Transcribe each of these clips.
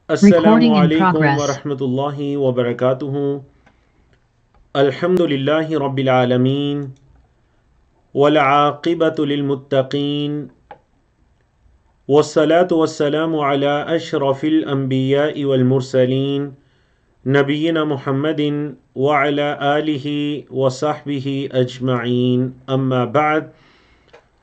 السلام علیکم ورحمۃ اللہ وبرکاتہ۔ الحمد للہ رب العالمین والعاقبۃ للمتقین والصلاة والسلام علی اشرف الانبیاء والمرسلین نبینا محمد وعلی آلہ وصحبہ اجمعین، اما بعد۔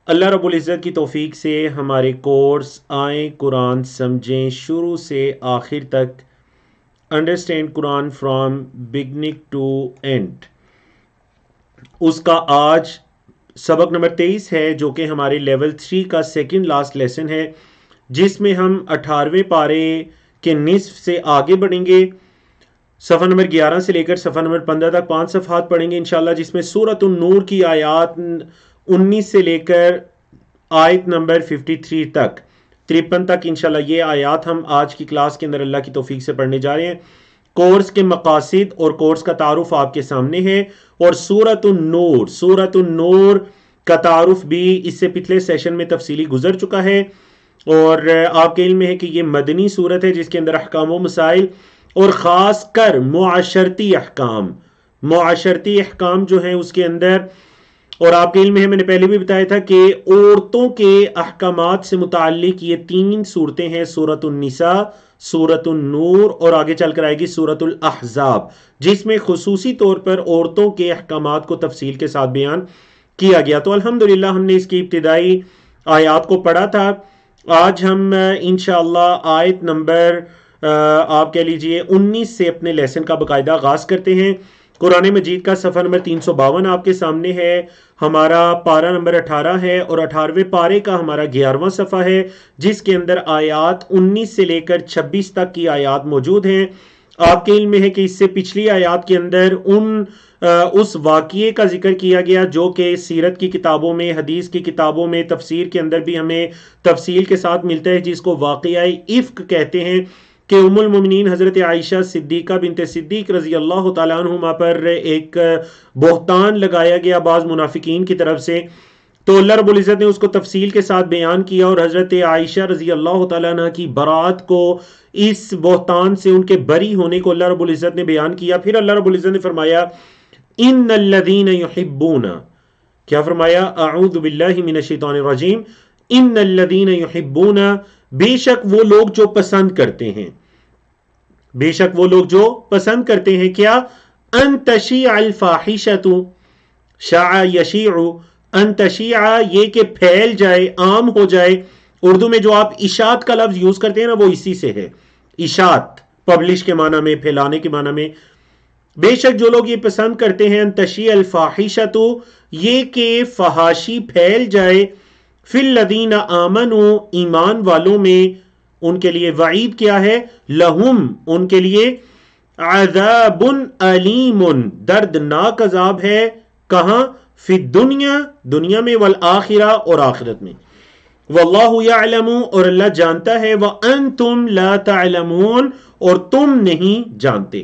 اللہ رب العزت کی توفیق سے ہمارے کورس آئیں قرآن سمجھیں شروع سے آخر تک، understand Quran from beginning to end, اس کا آج سبق نمبر 23 ہے، جو کہ ہمارے لیول 3 کا سیکنڈ لاسٹ لیسن ہے، جس میں ہم 18ویں پارے کے نصف سے آگے بڑھیں گے۔ صفحہ نمبر 11 سے لے کر صفحہ نمبر 15 تک 5 صفحات پڑھیں گے انشاءاللہ، جس میں سورۃ النور کی آیات 19 سے لے کر آیت نمبر 53 تک 53 تک انشاءاللہ یہ آیات ہم آج کی کلاس کے اندر اللہ کی توفیق سے پڑھنے جا رہے ہیں۔ کورس کے مقاصد اور کورس کا تعارف آپ کے سامنے ہے، اور سورۃ النور کا تعارف بھی اس سے پچھلے سیشن میں تفصیلی گزر چکا ہے، اور آپ کے علم میں ہے کہ یہ مدنی سورت ہے جس کے اندر احکام و مسائل اور خاص کر معاشرتی احکام جو ہیں اس کے اندر، اور آپ کے علم میں ہے، میں نے پہلے بھی بتایا تھا کہ عورتوں کے احکامات سے متعلق یہ 3 صورتیں ہیں، سورۃ النساء، سورۃ النور اور آگے چل کر آئے گی سورۃ الاحزاب، جس میں خصوصی طور پر عورتوں کے احکامات کو تفصیل کے ساتھ بیان کیا گیا۔ تو الحمدللہ ہم نے اس کی ابتدائی آیات کو پڑھا تھا۔ آج ہم انشاءاللہ آیت نمبر آپ کہہ لیجئے 19 سے اپنے لیسن کا باقاعدہ آغاز کرتے ہیں۔ قرآن مجید کا صفحہ نمبر 352 آپ کے سامنے ہے، ہمارا پارہ نمبر 18 ہے، اور 18ویں پارے کا ہمارا 11واں صفحہ ہے، جس کے اندر آیات 19 سے لے کر 26 تک کی آیات موجود ہیں۔ آپ کے علم میں ہے کہ اس سے پچھلی آیات کے اندر اس واقعے کا ذکر کیا گیا جو کہ سیرت کی کتابوں میں، حدیث کی کتابوں میں، تفسیر کے اندر بھی ہمیں تفصیل کے ساتھ ملتا ہے، جس کو واقعہ افک کہتے ہیں، کہ ام المومنین حضرت عائشہ صدیقہ بنت صدیق رضی اللہ تعالیٰ عنہما پر ایک بہتان لگایا گیا بعض منافقین کی طرف سے، تو اللہ رب العزت نے اس کو تفصیل کے ساتھ بیان کیا، اور حضرت عائشہ رضی اللہ تعالیٰ عنہ کی برات کو، اس بہتان سے ان کے بری ہونے کو اللہ رب العزت نے بیان کیا۔ پھر اللہ رب العزت نے فرمایا ان الذین یحبون، کیا فرمایا؟ اعوذ باللہ من الشیطان الرجیم، ان الذین یحبون، بے شک وہ لوگ جو پسند کرتے ہیں، بے شک وہ لوگ جو پسند کرتے ہیں، کیا؟ ان تشیع الفاحشۃ، شاع یشیع، ان تشیع یہ کہ پھیل جائے، عام ہو جائے۔ اردو میں جو آپ اشاعت کا لفظ یوز کرتے ہیں نا، وہ اسی سے ہے، اشاعت، پبلش کے معنی میں، پھیلانے کے معنی میں۔ بے شک جو لوگ یہ پسند کرتے ہیں، ان تشیع الفاحشۃ، یہ کہ فحاشی پھیل جائے، فی الذین آمنوا، ایمان والوں میں، ان کے لیے وعید کیا ہے؟ لہم، ان کے لیے، عذاب علیم، دردناک عذاب ہے، کہاں؟ فی الدنیا، دنیا میں، والآخرہ، اور آخرت میں۔ واللہ یعلم، اور اللہ جانتا ہے، وانتم لا تعلمون، اور تم نہیں جانتے۔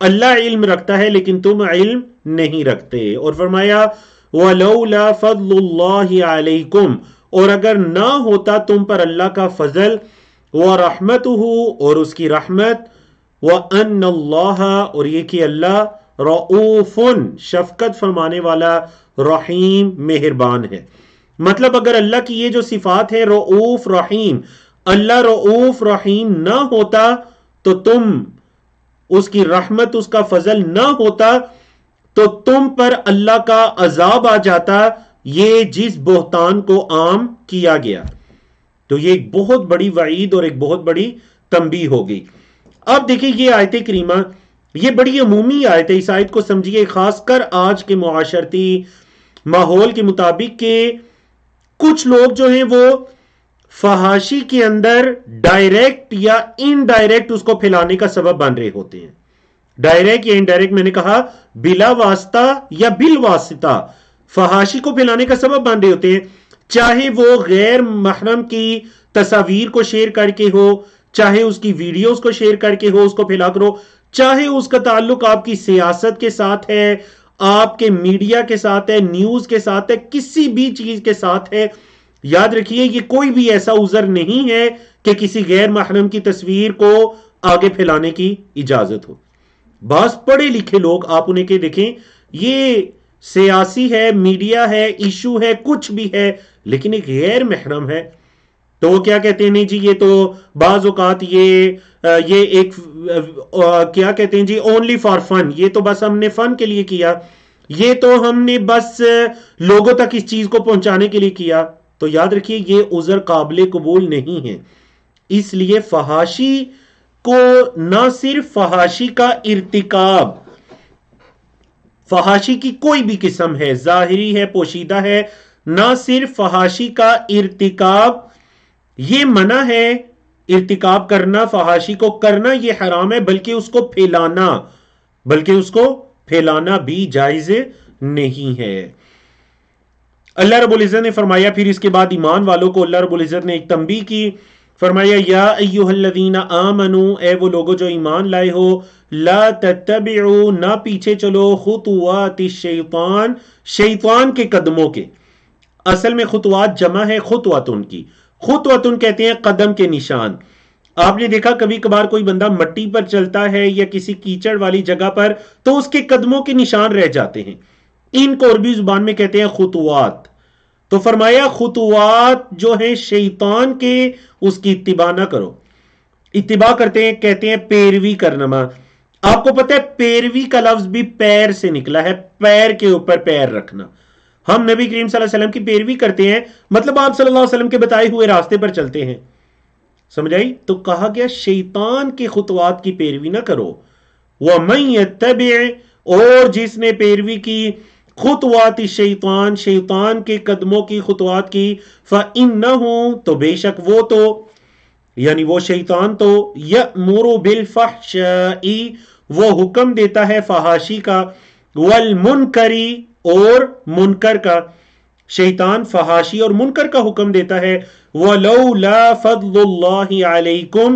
اللہ علم رکھتا ہے لیکن تم علم نہیں رکھتے۔ اور فرمایا وَلَوْلَا فَضْلُ اللَّهِ عَلَيْكُمْ، اور اگر نہ ہوتا تم پر اللہ کا فضل، وَرَحْمَتُهُ، اور اس کی رحمت، وَأَنَّ اللَّهَ، اور یہ کہ اللہ، رؤوف، شفقت فرمانے والا، رحیم، مہربان ہے۔ مطلب اگر اللہ کی یہ جو صفات ہے، رؤوف رحیم، اللہ رؤوف رحیم نہ ہوتا تو تم، اس کی رحمت، اس کا فضل نہ ہوتا تو تم پر اللہ کا عذاب آ جاتا، یہ جس بہتان کو عام کیا گیا۔ تو یہ ایک بہت بڑی وعید اور ایک بہت بڑی تنبیہ ہو گئی۔ اب دیکھیں یہ آیت کریمہ، یہ بڑی عمومی آیت ہے، اس آیت کو سمجھیے خاص کر آج کے معاشرتی ماحول کے مطابق، کہ کچھ لوگ جو ہیں وہ فحاشی کے اندر ڈائریکٹ یا انڈائریکٹ اس کو پھیلانے کا سبب بن رہے ہوتے ہیں۔ ڈائریکٹ یا انڈائریکٹ، میں نے کہا بلا واسطہ یا بالواسطہ فحاشی کو پھیلانے کا سبب بن رہے ہوتے ہیں، چاہے وہ غیر محرم کی تصاویر کو شیئر کر کے ہو، چاہے اس کی ویڈیوز کو شیئر کر کے ہو، اس کو پھیلا کرو، چاہے اس کا تعلق آپ کی سیاست کے ساتھ ہے، آپ کے میڈیا کے ساتھ ہے، نیوز کے ساتھ ہے، کسی بھی چیز کے ساتھ ہے، یاد رکھیے یہ کوئی بھی ایسا عذر نہیں ہے کہ کسی غیر محرم کی تصویر کو آگے پھیلانے کی اجازت ہو. بعض پڑھے لکھے لوگ آپ انہیں کہ دیکھیں یہ سیاسی ہے، میڈیا ہے، ایشو ہے، کچھ بھی ہے، لیکن ایک غیر محرم ہے تو وہ کیا کہتے ہیں، نہیں جی یہ تو بعض اوقات یہ ایک کیا کہتے ہیں جی اونلی فار فن، یہ تو بس ہم نے فن کے لیے کیا، یہ تو ہم نے بس لوگوں تک اس چیز کو پہنچانے کے لیے کیا. تو یاد رکھیے یہ عذر قابل قبول نہیں ہے. اس لیے فحاشی کو نہ صرف فحاشی کا ارتکاب، فحاشی کی کوئی بھی قسم ہے، ظاہری ہے، پوشیدہ ہے، نہ صرف فحاشی کا ارتکاب یہ منع ہے، ارتکاب کرنا، فحاشی کو کرنا یہ حرام ہے، بلکہ اس کو پھیلانا بھی جائز نہیں ہے. اللہ رب العزت نے فرمایا پھر اس کے بعد ایمان والوں کو اللہ رب العزت نے ایک تنبیہ کی، فرمایا یا ایھا الذین آمنوا، اے وہ لوگوں جو ایمان لائے ہو، لا تتبعوا نہ پیچھے چلو، خطوات الشیطان شیطان کے قدموں کے. اصل میں خطوات جمع ہے خطوتن کی، خطوتن کہتے ہیں قدم کے نشان. آپ نے دیکھا کبھی کبھار کوئی بندہ مٹی پر چلتا ہے یا کسی کیچڑ والی جگہ پر تو اس کے قدموں کے نشان رہ جاتے ہیں، ان کو عربی زبان میں کہتے ہیں خطوات. تو فرمایا خطوات جو ہیں شیطان کے، اس کی اتباع نہ کرو. اتباع کرتے ہیں کہتے ہیں پیروی کرنا. آپ کو پتہ ہے پیروی کا لفظ بھی پیر سے نکلا ہے، پیر کے اوپر پیر رکھنا. ہم نبی کریم صلی اللہ علیہ وسلم کی پیروی کرتے ہیں، مطلب آپ صلی اللہ علیہ وسلم کے بتائے ہوئے راستے پر چلتے ہیں. سمجھائی؟ تو کہا گیا شیطان کی خطوات کی پیروی نہ کرو. وَمَن يَتَّبِعْ اور جس نے پیروی کی خطوات الشیطان شیطان کے قدموں کی خطوات کی، فَإِنَّهُ تو بے شک وہ تو یعنی وہ شیطان تو یأمر بالفحشاء وہ حکم دیتا ہے فحاشی کا، والمنکر اور منکر کا. شیطان فحاشی اور منکر کا حکم دیتا ہے. وَلَوْلَا فَضْلُ اللَّهِ عَلَيْكُمْ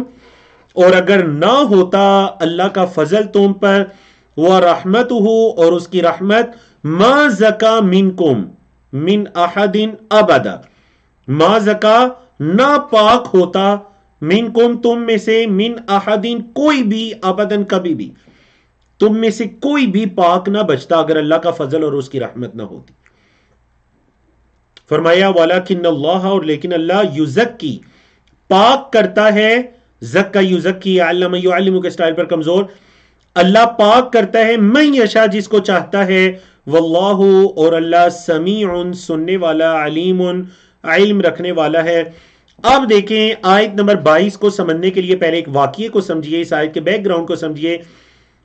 اور اگر نہ ہوتا اللہ کا فضل تم پر، وَرَحْمَتُهُ اور اس کی رحمت، مَا زَكَى مِنْكُمْ مِنْ أَحَدٍ أَبَدًا مَا زَكَى نہ پاک ہوتا، منکم تم میں سے، من احدین کوئی بھی، ابداً کبھی بھی، تم میں سے کوئی بھی پاک نہ بچتا اگر اللہ کا فضل اور اس کی رحمت نہ ہوتی. فرمایا وَلَكِنَّ اللَّهَ اور لیکن اللہ یزکی پاک کرتا ہے، زکا یزکی، علم یعلم کے سٹائل پر کمزور، اللہ پاک کرتا ہے من یشاء جس کو چاہتا ہے، واللہ اور اللہ سمیع سننے والا، علیم علم رکھنے والا ہے. اب دیکھیں آیت نمبر 22 کو سمجھنے کے لیے پہلے ایک واقعے کو سمجھیے، اس آیت کے بیک گراؤنڈ کو سمجھیے.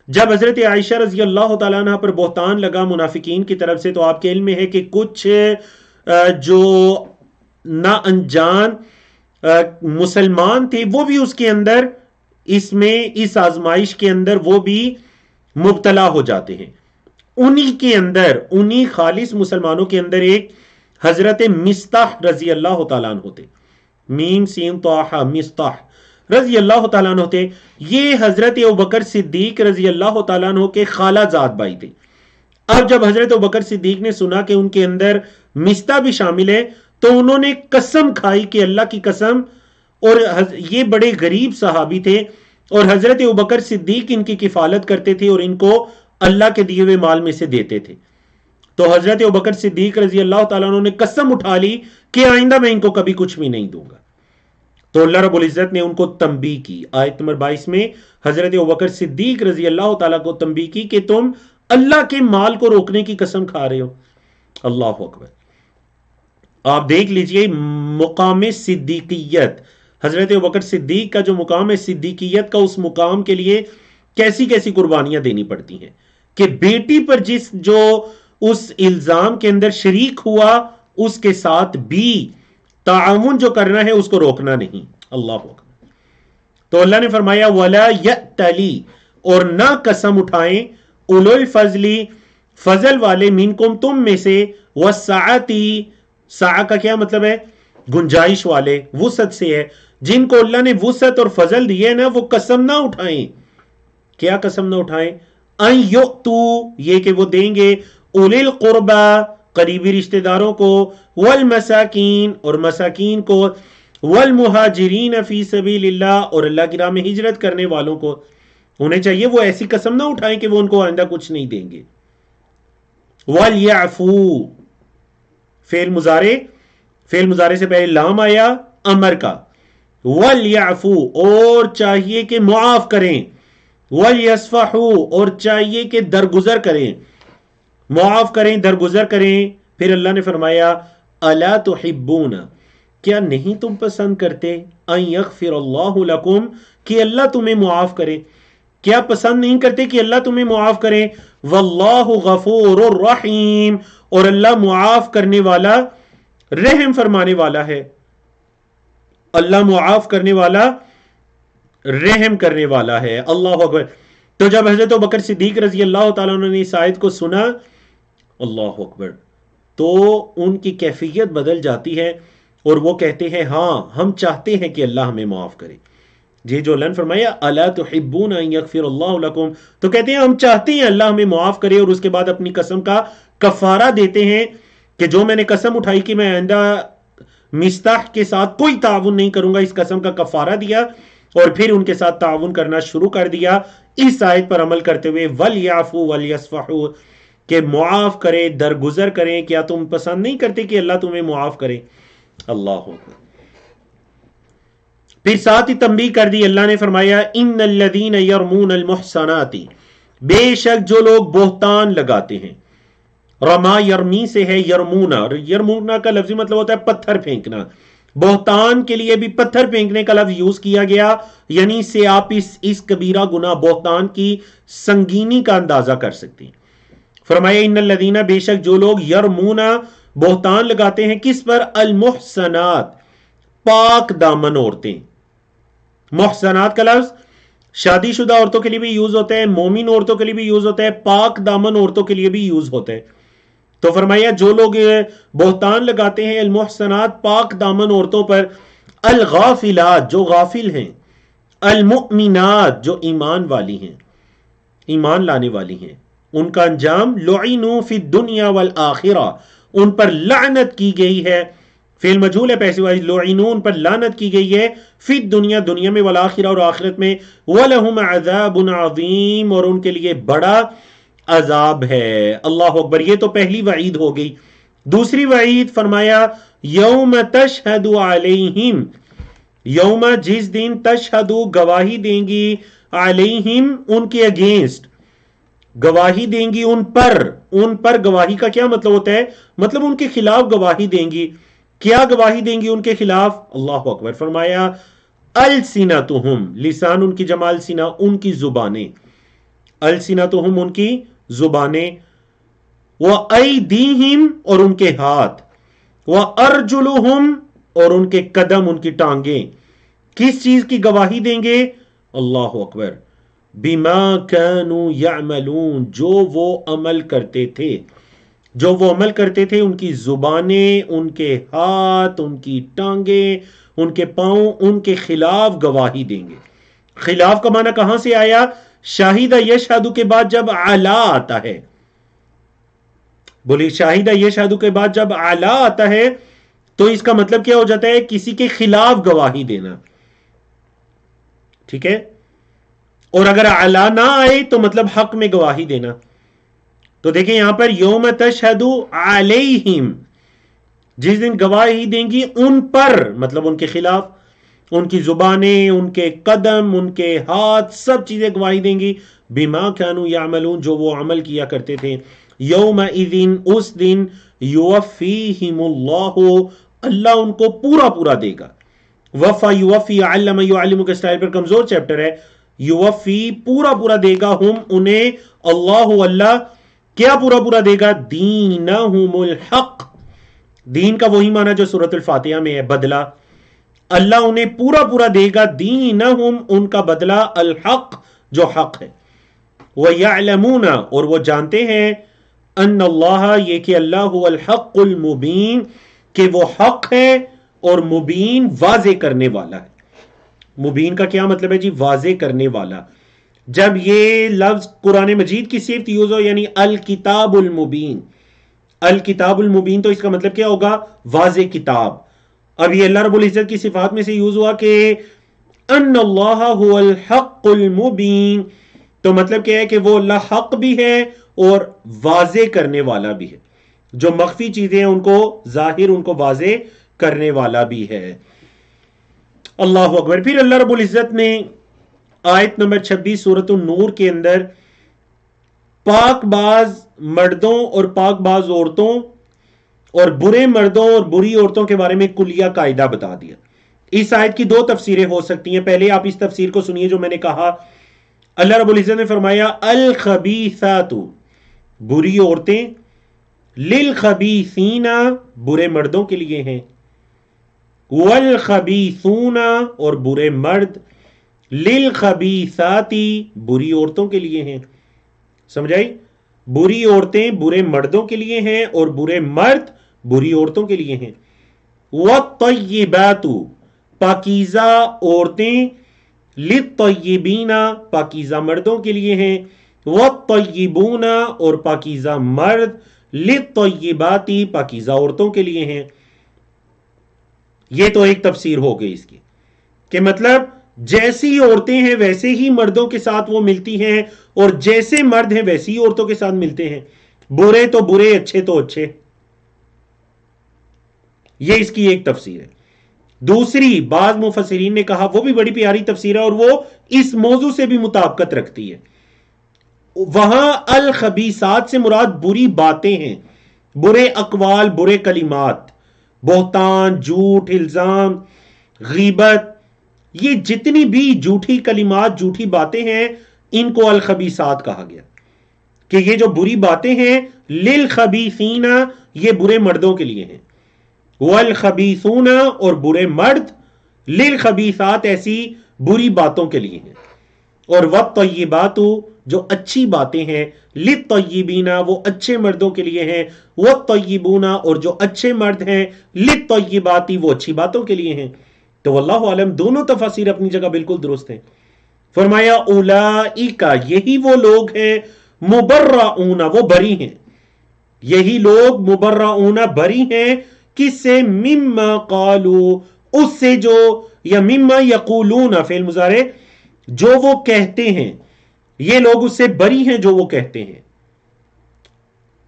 جب حضرت عائشہ رضی اللہ تعالیٰ عنہ پر بہتان لگا منافقین کی طرف سے، تو آپ کے علم میں ہے کہ کچھ جو نا انجان مسلمان تھے وہ بھی اس کے اندر اس آزمائش کے اندر وہ بھی مبتلا ہو جاتے ہیں. انہی خالص مسلمانوں کے اندر ایک حضرت مستح رضی اللہ تعالیٰ عنہ تھے، میم سین طاہا مستح رضی اللہ تعالیٰ عنہ تھے. یہ حضرت ابوبکر صدیق رضی اللہ تعالیٰ عنہ کے خالہ زاد بھائی تھے. اب جب حضرت ابوبکر صدیق نے سنا کہ ان کے اندر مستح بھی شامل ہے تو انہوں نے قسم کھائی کہ اللہ کی قسم، اور یہ بڑے غریب صحابی تھے اور حضرت ابوبکر صدیق ان کی کفالت کرتے تھے اور ان کو اللہ کے دیے ہوئے مال میں سے دیتے تھے. تو حضرت ابوبکر صدیق رضی اللہ تعالیٰ عنہ نے قسم اٹھا لی کہ آئندہ میں ان کو کبھی کچھ بھی نہیں دوں گا. تو اللہ رب العزت نے ان کو تنبیہ کی. آیت نمبر 22 میں حضرت ابوبکر صدیق رضی اللہ تعالیٰ کو تنبیہ کی کہ تم اللہ کے مال کو روکنے کی قسم کھا رہے ہو. اللہ اکبر. آپ دیکھ لیجئے مقام صدیقیت، حضرت ابوبکر صدیق کا جو مقام ہے صدیقیت کا، اس مقام کے لیے کیسی کیسی قربانیاں دینی پڑتی ہیں کہ بیٹی پر جو اس الزام کے اندر شریک ہوا اس کے ساتھ بھی تعاون جو کرنا ہے اس کو روکنا نہیں. اللہ اکبر. تو اللہ نے فرمایا وَلَا يَأْتَلِي اور نہ قسم اٹھائیں، اولو الفضلی فضل والے، منکم تم میں سے، وَالسَّعَةِ سعہ کا کیا مطلب ہے؟ گنجائش والے، وسعت سے ہے، جن کو اللہ نے وسعت اور فضل دی ہے نا وہ قسم نہ اٹھائیں. کیا قسم نہ اٹھائیں؟ ان یؤتوا یہ کہ وہ دیں گے، اولی القربا قریبی رشتہ داروں کو، والمساکین اور مساکین کو، والمہاجرین فی سبیل اللہ اور اللہ کی راہ میں ہجرت کرنے والوں کو. انہیں چاہیے وہ ایسی قسم نہ اٹھائیں کہ وہ ان کو آئندہ کچھ نہیں دیں گے. وَلْيَعْفُو، فعل مضارع سے پہلے لام آیا امر کا. وَلْيَعْفُو اور چاہیے کہ معاف کریں. وَلْيَصْفَحُوا اور چاہیے کہ درگزر کریں، معاف کریں، درگزر کریں. پھر اللہ نے فرمایا أَلَا تُحِبُّونَ، کیا نہیں تم پسند کرتے، أَن يَغْفِرَ اللَّهُ لَكُمْ کہ اللہ تمہیں معاف کرے، کیا پسند نہیں کرتے کہ اللہ تمہیں معاف کرے. وَاللَّهُ غَفُورٌ رَحِيمٌ اور اللہ معاف کرنے والا، رحم فرمانے والا ہے. اللہ معاف کرنے والا، رحم کرنے والا ہے. اللہ اکبر. تو جب حضرت ابوبکر صدیق رضی اللہ تعالیٰ عنہ نے اس آیت کو سنا، اللہ اکبر، تو ان کی کیفیت بدل جاتی ہے اور وہ کہتے ہیں ہاں ہم چاہتے ہیں کہ اللہ ہمیں معاف کرے. یہ جو اللہ نے فرمایا الا تحبون ان یغفر اللہ لکم، تو کہتے ہیں ہم چاہتے ہیں اللہ ہمیں معاف کرے، اور اس کے بعد اپنی قسم کا کفارہ دیتے ہیں کہ جو میں نے قسم اٹھائی کہ میں آئندہ مستح کے ساتھ کوئی تعاون نہیں کروں گا، اس قسم کا کفارہ دیا اور پھر ان کے ساتھ تعاون کرنا شروع کر دیا اس آیت پر عمل کرتے ہوئے. وَلْيَعْفُوا وَلْيَصْفَحُوا کہ معاف کرے، درگزر کریں. کیا تم پسند نہیں کرتے کہ اللہ تمہیں معاف کرے؟ اللہ اکبر. پھر ساتھ ہی تنبیہ کر دی اللہ نے فرمایا ان الذین یرمون المحصنات، بے شک جو لوگ بہتان لگاتے ہیں. رما یرمی سے ہے یرمونا، یرمونا کا لفظی مطلب ہوتا ہے پتھر پھینکنا. بہتان کے لیے بھی پتھر پھینکنے کا لفظ یوز کیا گیا، یعنی اس سے آپ اس کبیرہ گناہ بہتان کی سنگینی کا اندازہ کر سکتے ہیں. فرمایا ان الذین بے شک جو لوگ یرمونا بہتان لگاتے ہیں کس پر؟ المحصنات پاک دامن عورتیں. محصنات کا لفظ شادی شدہ عورتوں کے لیے بھی یوز ہوتا ہے، مومن عورتوں کے لیے بھی یوز ہوتا ہے، پاک دامن عورتوں کے لیے بھی یوز ہوتا ہے. تو فرمایا جو لوگ بہتان لگاتے ہیں المحصنات پاک دامن عورتوں پر، الغافلات جو غافل ہیں، المؤمنات جو ایمان والی ہیں، ایمان لانے والی ہیں، ان کا انجام لعنوا فی الدنیا والآخرہ، ان پر لعنت کی گئی ہے. فعل مجہول ہے پیسے والی، لعنوا ان پر لعنت کی گئی ہے، فی الدنیا دنیا میں، والآخرہ اور آخرت میں، ولہم عذاب عظیم اور ان کے لیے بڑا عذاب ہے. اللہ اکبر. یہ تو پہلی وعید ہو گئی. دوسری وعید فرمایا یوم تشہد علیہم، یوم جس دن تشہد گواہی دیں گی، علیہم ان کے اگینسٹ گواہی دیں گی، ان پر گواہی کا کیا مطلب ہوتا ہے؟ مطلب ان کے خلاف گواہی دیں گی. کیا گواہی دیں گی ان کے خلاف؟ اللہ اکبر. فرمایا السنتہم، لسان ان کی جمع السنہ ان کی زبانیں، السنتہم ان کی زبانیں، وَأَيْدِيهِمْ اور ان کے ہاتھ، وَأَرْجُلُهُمْ اور ان کے قدم، ان کی ٹانگیں. کس چیز کی گواہی دیں گے؟ اللہ اکبر. بِمَا كَانُوا يَعْمَلُونَ جو وہ عمل کرتے تھے، جو وہ عمل کرتے تھے، ان کی زبانیں، ان کے ہاتھ، ان کی ٹانگیں، ان کے پاؤں ان کے خلاف گواہی دیں گے. خلاف کا معنی کہاں سے آیا؟ شاہدہ یشہدو کے بعد جب علا آتا ہے، بولی شاہدہ یشہدو کے بعد جب علا آتا ہے تو اس کا مطلب کیا ہو جاتا ہے؟ کسی کے خلاف گواہی دینا. ٹھیک ہے. اور اگر علا نہ آئے تو مطلب حق میں گواہی دینا. تو دیکھیں یہاں پر یوم تشہد علیہم، جس دن گواہی دیں گی ان پر، مطلب ان کے خلاف، ان کی زبانیں، ان کے قدم، ان کے ہاتھ، سب چیزیں گواہی دیں گی. بما كانوا يعملون جو وہ عمل کیا کرتے تھے. یومئذ اس دن، یوفیہم اللہ اللہ ان کو پورا پورا دے گا. وفا یوفی، علم یعلم کے سٹائل پر کمزور چیپٹر ہے. یوفی پورا پورا دے گا، ہم انہیں، اللہ اللہ کیا پورا پورا دے گا؟ دینہم الحق، دین کا وہی معنی جو سورۃ الفاتحہ میں ہے، بدلہ. اللہ انہیں پورا پورا دے گا، دینہم ان کا بدلہ، الحق جو حق ہے. وَيَعْلَمُونَ اور وہ جانتے ہیں، ان اللہ یہ کہ اللہ هو الحق المبین کہ وہ حق ہے اور مبین واضح کرنے والا ہے. مبین کا کیا مطلب ہے جی؟ واضح کرنے والا. جب یہ لفظ قرآن مجید کی صفت یوز ہو، یعنی الکتاب المبین، الکتاب المبین، تو اس کا مطلب کیا ہوگا؟ واضح کتاب. اب یہ اللہ رب العزت کی صفات میں سے یوز ہوا کہ ان اللہ هو الحق المبین، تو مطلب کیا ہے کہ وہ اللہ حق بھی ہے اور واضح کرنے والا بھی ہے. جو مخفی چیزیں ہیں ان کو ظاہر، ان کو واضح کرنے والا بھی ہے. اللہ اکبر. پھر اللہ رب العزت نے آیت نمبر 26 سورۃ النور کے اندر پاک باز مردوں اور پاک باز عورتوں اور برے مردوں اور بری عورتوں کے بارے میں کلیہ قاعدہ بتا دیا. اس آیت کی دو تفسیریں ہو سکتی ہیں. پہلے آپ اس تفسیر کو سنیے جو میں نے کہا. اللہ رب العزت نے فرمایا الخبیثات، بری عورتیں، للخبیثین، برے مردوں کے لیے ہیں، والخبیثون، اور برے مرد، للخبیثات، بری عورتوں کے لیے ہیں. سمجھائی؟ بری عورتیں برے مردوں کے لیے ہیں اور برے مرد بری عورتوں کے لیے ہیں. والطیبات، پاکیزہ عورتیں، للطیبین، پاکیزہ مردوں کے لیے ہیں، والطیبون، اور پاکیزہ مرد، للطیبات، پاکیزہ عورتوں کے لیے ہیں. یہ تو ایک تفسیر ہو گئی اس کی کہ مطلب جیسی عورتیں ہیں ویسے ہی مردوں کے ساتھ وہ ملتی ہیں اور جیسے مرد ہیں ویسی ہی عورتوں کے ساتھ ملتے ہیں. برے تو برے، اچھے تو اچھے. یہ اس کی ایک تفسیر ہے. دوسری بعض مفسرین نے کہا، وہ بھی بڑی پیاری تفسیر ہے اور وہ اس موضوع سے بھی مطابقت رکھتی ہے. وہاں الخبیثات سے مراد بری باتیں ہیں، برے اقوال، برے کلمات، بہتان، جھوٹ، الزام، غیبت، یہ جتنی بھی جھوٹی کلمات، جھوٹی باتیں ہیں، ان کو الخبیثات کہا گیا کہ یہ جو بری باتیں ہیں، للخبیثین، یہ برے مردوں کے لیے ہیں، والخبیثون، اور برے مرد، للخبیثات، ایسی بری باتوں کے لیے ہیں. اور والطیبات، جو اچھی باتیں ہیں، للطیبین، وہ اچھے مردوں کے لیے ہیں، والطیبون، اور جو اچھے مرد ہیں، للطیبات، وہ اچھی باتوں کے لیے ہیں. تو واللہ عالم دونوں تفاسیر اپنی جگہ بالکل درست ہیں. فرمایا اولئک، یہی وہ لوگ ہیں، مبرؤون، وہ بری ہیں. یہی لوگ مبرؤون، بری ہیں. کس سے؟ مما قالوا، اس سے جو، یا مما یقولون، فعل مضارع، جو وہ کہتے ہیں. یہ لوگ اس سے بری ہیں جو وہ کہتے ہیں.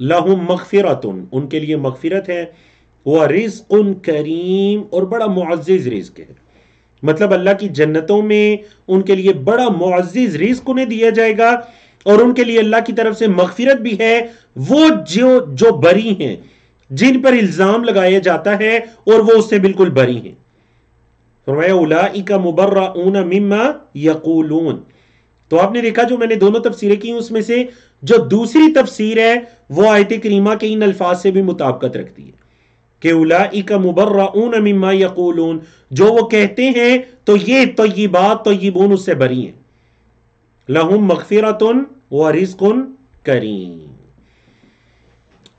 لہم مغفرۃ، ان کے لیے مغفرت ہے، ورزق کریم، اور بڑا معزز رزق ہے. مطلب اللہ کی جنتوں میں ان کے لیے بڑا معزز رزق انہیں دیا جائے گا، اور ان کے لیے اللہ کی طرف سے مغفرت بھی ہے. وہ جو بری ہیں، جن پر الزام لگایا جاتا ہے اور وہ اس سے بالکل بری ہیں. فرمایا اولئک مبرؤون مما یقولون. تو آپ نے دیکھا جو میں نے دونوں تفسیریں کی اس میں سے جو دوسری تفسیر ہے وہ آیت کریمہ کے ان الفاظ سے بھی مطابقت رکھتی ہے کہ اولئک مبرؤون مما یقولون، جو وہ کہتے ہیں تو یہ طیبات، طیبون اس سے بری ہیں. لہم مغفرۃ ورزق کریم.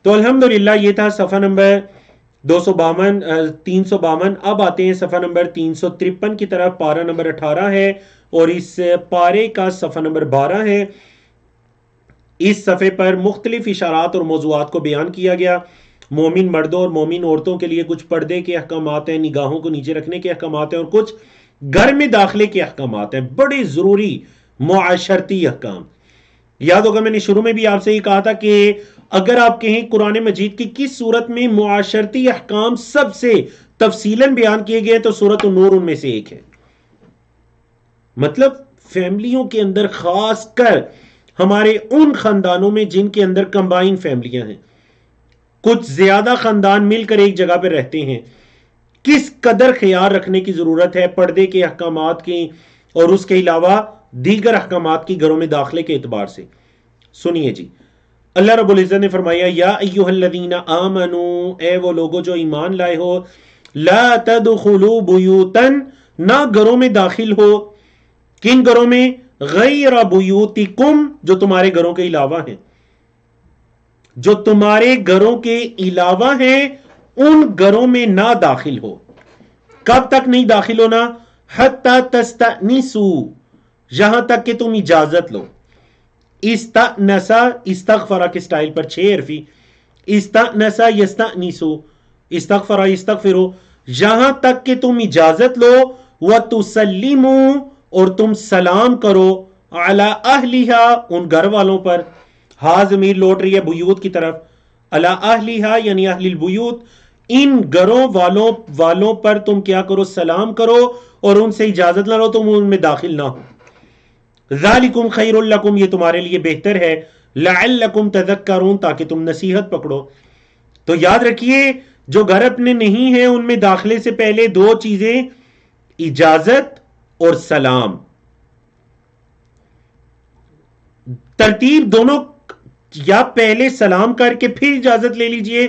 تو الحمدللہ یہ تھا صفحہ نمبر 352. اب آتے ہیں صفحہ نمبر 353 کی طرف. پارہ نمبر 18 ہے اور اس پارے کا صفحہ نمبر 12 ہے. اس صفحے پر مختلف اشارات اور موضوعات کو بیان کیا گیا. مومن مردوں اور مومن عورتوں کے لیے کچھ پردے کے احکامات ہیں، نگاہوں کو نیچے رکھنے کے احکامات ہیں، اور کچھ گھر میں داخلے کے احکامات ہیں، بڑے ضروری معاشرتی احکام. یاد ہوگا میں نے شروع میں بھی آپ سے یہ کہا تھا کہ اگر آپ کہیں قرآن مجید کی کس صورت میں معاشرتی احکام سب سے تفصیلاً بیان کیے گئے تو سورۃ النور ان میں سے ایک ہے. مطلب فیملیوں کے اندر، خاص کر ہمارے ان خاندانوں میں جن کے اندر کمبائن فیملیاں ہیں، کچھ زیادہ خاندان مل کر ایک جگہ پہ رہتے ہیں، کس قدر خیال رکھنے کی ضرورت ہے پردے کے احکامات کی اور اس کے علاوہ دیگر احکامات کی گھروں میں داخلے کے اعتبار سے. سنیے جی، اللہ رب العزت نے فرمایا یا ایھا الذین آمنوا، اے وہ لوگو جو ایمان لائے ہو، لا تدخلوا بیوتا، نہ گھروں میں داخل ہو. کن گھروں میں؟ غیر بیوتکم، جو تمہارے گھروں کے علاوہ ہیں. جو تمہارے گھروں کے علاوہ ہیں ان گھروں میں نہ داخل ہو. کب تک نہیں داخل ہونا؟ حتی تستأنسوا، یہاں تک کہ تم اجازت لو. استأنسا، استغفرہ کے سٹائل پر 6 حرفی. استأنس یستأنس، استغفر یستغفر، یہاں تک کہ تم اجازت لو، وتسلموا اور تم سلام کرو، علی اہلہا ان گھر والوں پر، ہا ضمیر لوٹ رہی ہے بیوت کی طرف، علی اہلہا یعنی اہل البیوت، ان گھروں والوں پر تم کیا کرو، سلام کرو، اور ان سے اجازت نہ لو، تم ان میں داخل نہ ہو۔ ذالکم خیر لکم، یہ تمہارے لیے بہتر ہے، لعلکم تذکرون تاکہ تم نصیحت پکڑو۔ تو یاد رکھیے جو گھر اپنے نہیں ہیں ان میں داخلے سے پہلے دو چیزیں، اجازت اور سلام، ترتیب دونوں، یا پہلے سلام کر کے پھر اجازت لے لیجئے،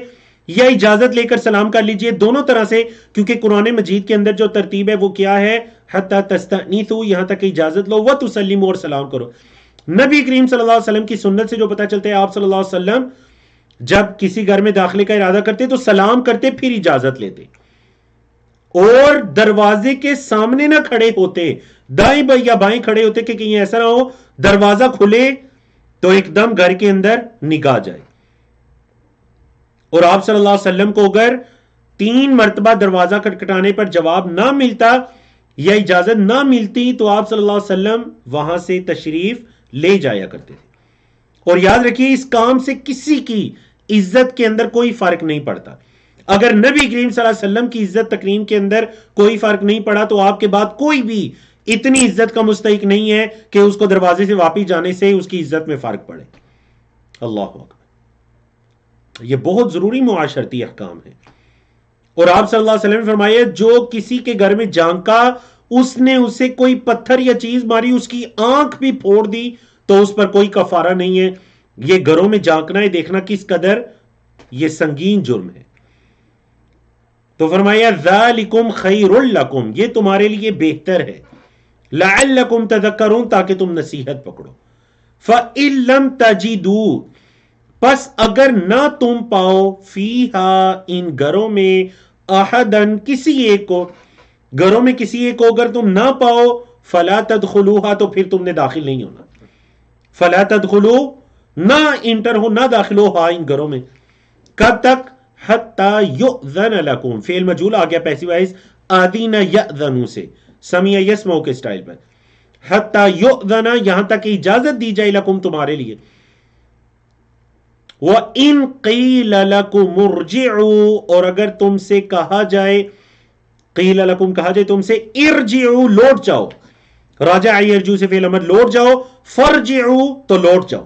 یا اجازت لے کر سلام کر لیجئے، دونوں طرح سے، کیونکہ قرآن مجید کے اندر جو ترتیب ہے وہ کیا ہے، حتی تستأنسوا، یہاں تک کہ اجازت لو، وتسلموا اور سلام کرو۔ نبی کریم صلی اللہ علیہ وسلم کی سنت سے جو پتہ چلتا ہے، آپ صلی اللہ علیہ وسلم جب کسی گھر میں داخلے کا ارادہ کرتے تو سلام کرتے پھر اجازت لیتے، اور دروازے کے سامنے نہ کھڑے ہوتے، دائیں یا بائیں کھڑے ہوتے کہ کہیں ایسا نہ ہو دروازہ کھلے تو ایک دم گھر کے اندر نگاہ جائے۔ اور آپ صلی اللہ علیہ وسلم کو اگر 3 مرتبہ دروازہ کھٹکھٹانے پر جواب نہ ملتا یا اجازت نہ ملتی تو آپ صلی اللہ علیہ وسلم وہاں سے تشریف لے جایا کرتے تھے۔ اور یاد رکھیے اس کام سے کسی کی عزت کے اندر کوئی فرق نہیں پڑتا۔ اگر نبی کریم صلی اللہ علیہ وسلم کی عزت تکریم کے اندر کوئی فرق نہیں پڑا تو آپ کے بعد کوئی بھی اتنی عزت کا مستحق نہیں ہے کہ اس کو دروازے سے واپس جانے سے اس کی عزت میں فرق پڑے۔ اللہ اکبر، یہ بہت ضروری معاشرتی احکام ہے۔ اور آپ صلی اللہ علیہ وسلم نے فرمایا جو کسی کے گھر میں جھانکا، اس نے اسے کوئی پتھر یا چیز ماری، اس کی آنکھ بھی پھوڑ دی تو اس پر کوئی کفارہ نہیں ہے۔ یہ گھروں میں جھانکنا ہے، دیکھنا کس قدر یہ سنگین جرم ہے۔ تو فرمایا ذالکم خیر لکم، یہ تمہارے لیے بہتر ہے، لعلکم تذکرون تاکہ تم نصیحت پکڑو۔ فَإِن لَمْ تَجِدُوا، پس اگر نہ تم پاؤ، فیہا ان گھروں میں، احدن کسی ایک کو، گھروں میں کسی ایک کو اگر تم نہ پاؤ، فلا تدخلوها تو پھر تم نے داخل نہیں ہونا، فلا تدخلوا نہ انٹر ہو، نہ داخل ہو، ہاں ان گھروں میں، کب تک، حتی یؤذن لکم، فعل مجہول آ گیا پیسو وائز آدین یأذنو سے، سمیع یسمعو کے سٹائل پر، حتی یؤذن یہاں تک کہ اجازت دی جائے، لکم تمہارے لیے، وَإِن قِيلَ لَكُمُ ارْجِعُوا اور اگر تم سے کہا جائے، قیل لکم کہا جائے تم سے، ارجعوا لوٹ جاؤ، راجع یرجو سے فعل امر لوٹ جاؤ، فرجعوا تو لوٹ جاؤ،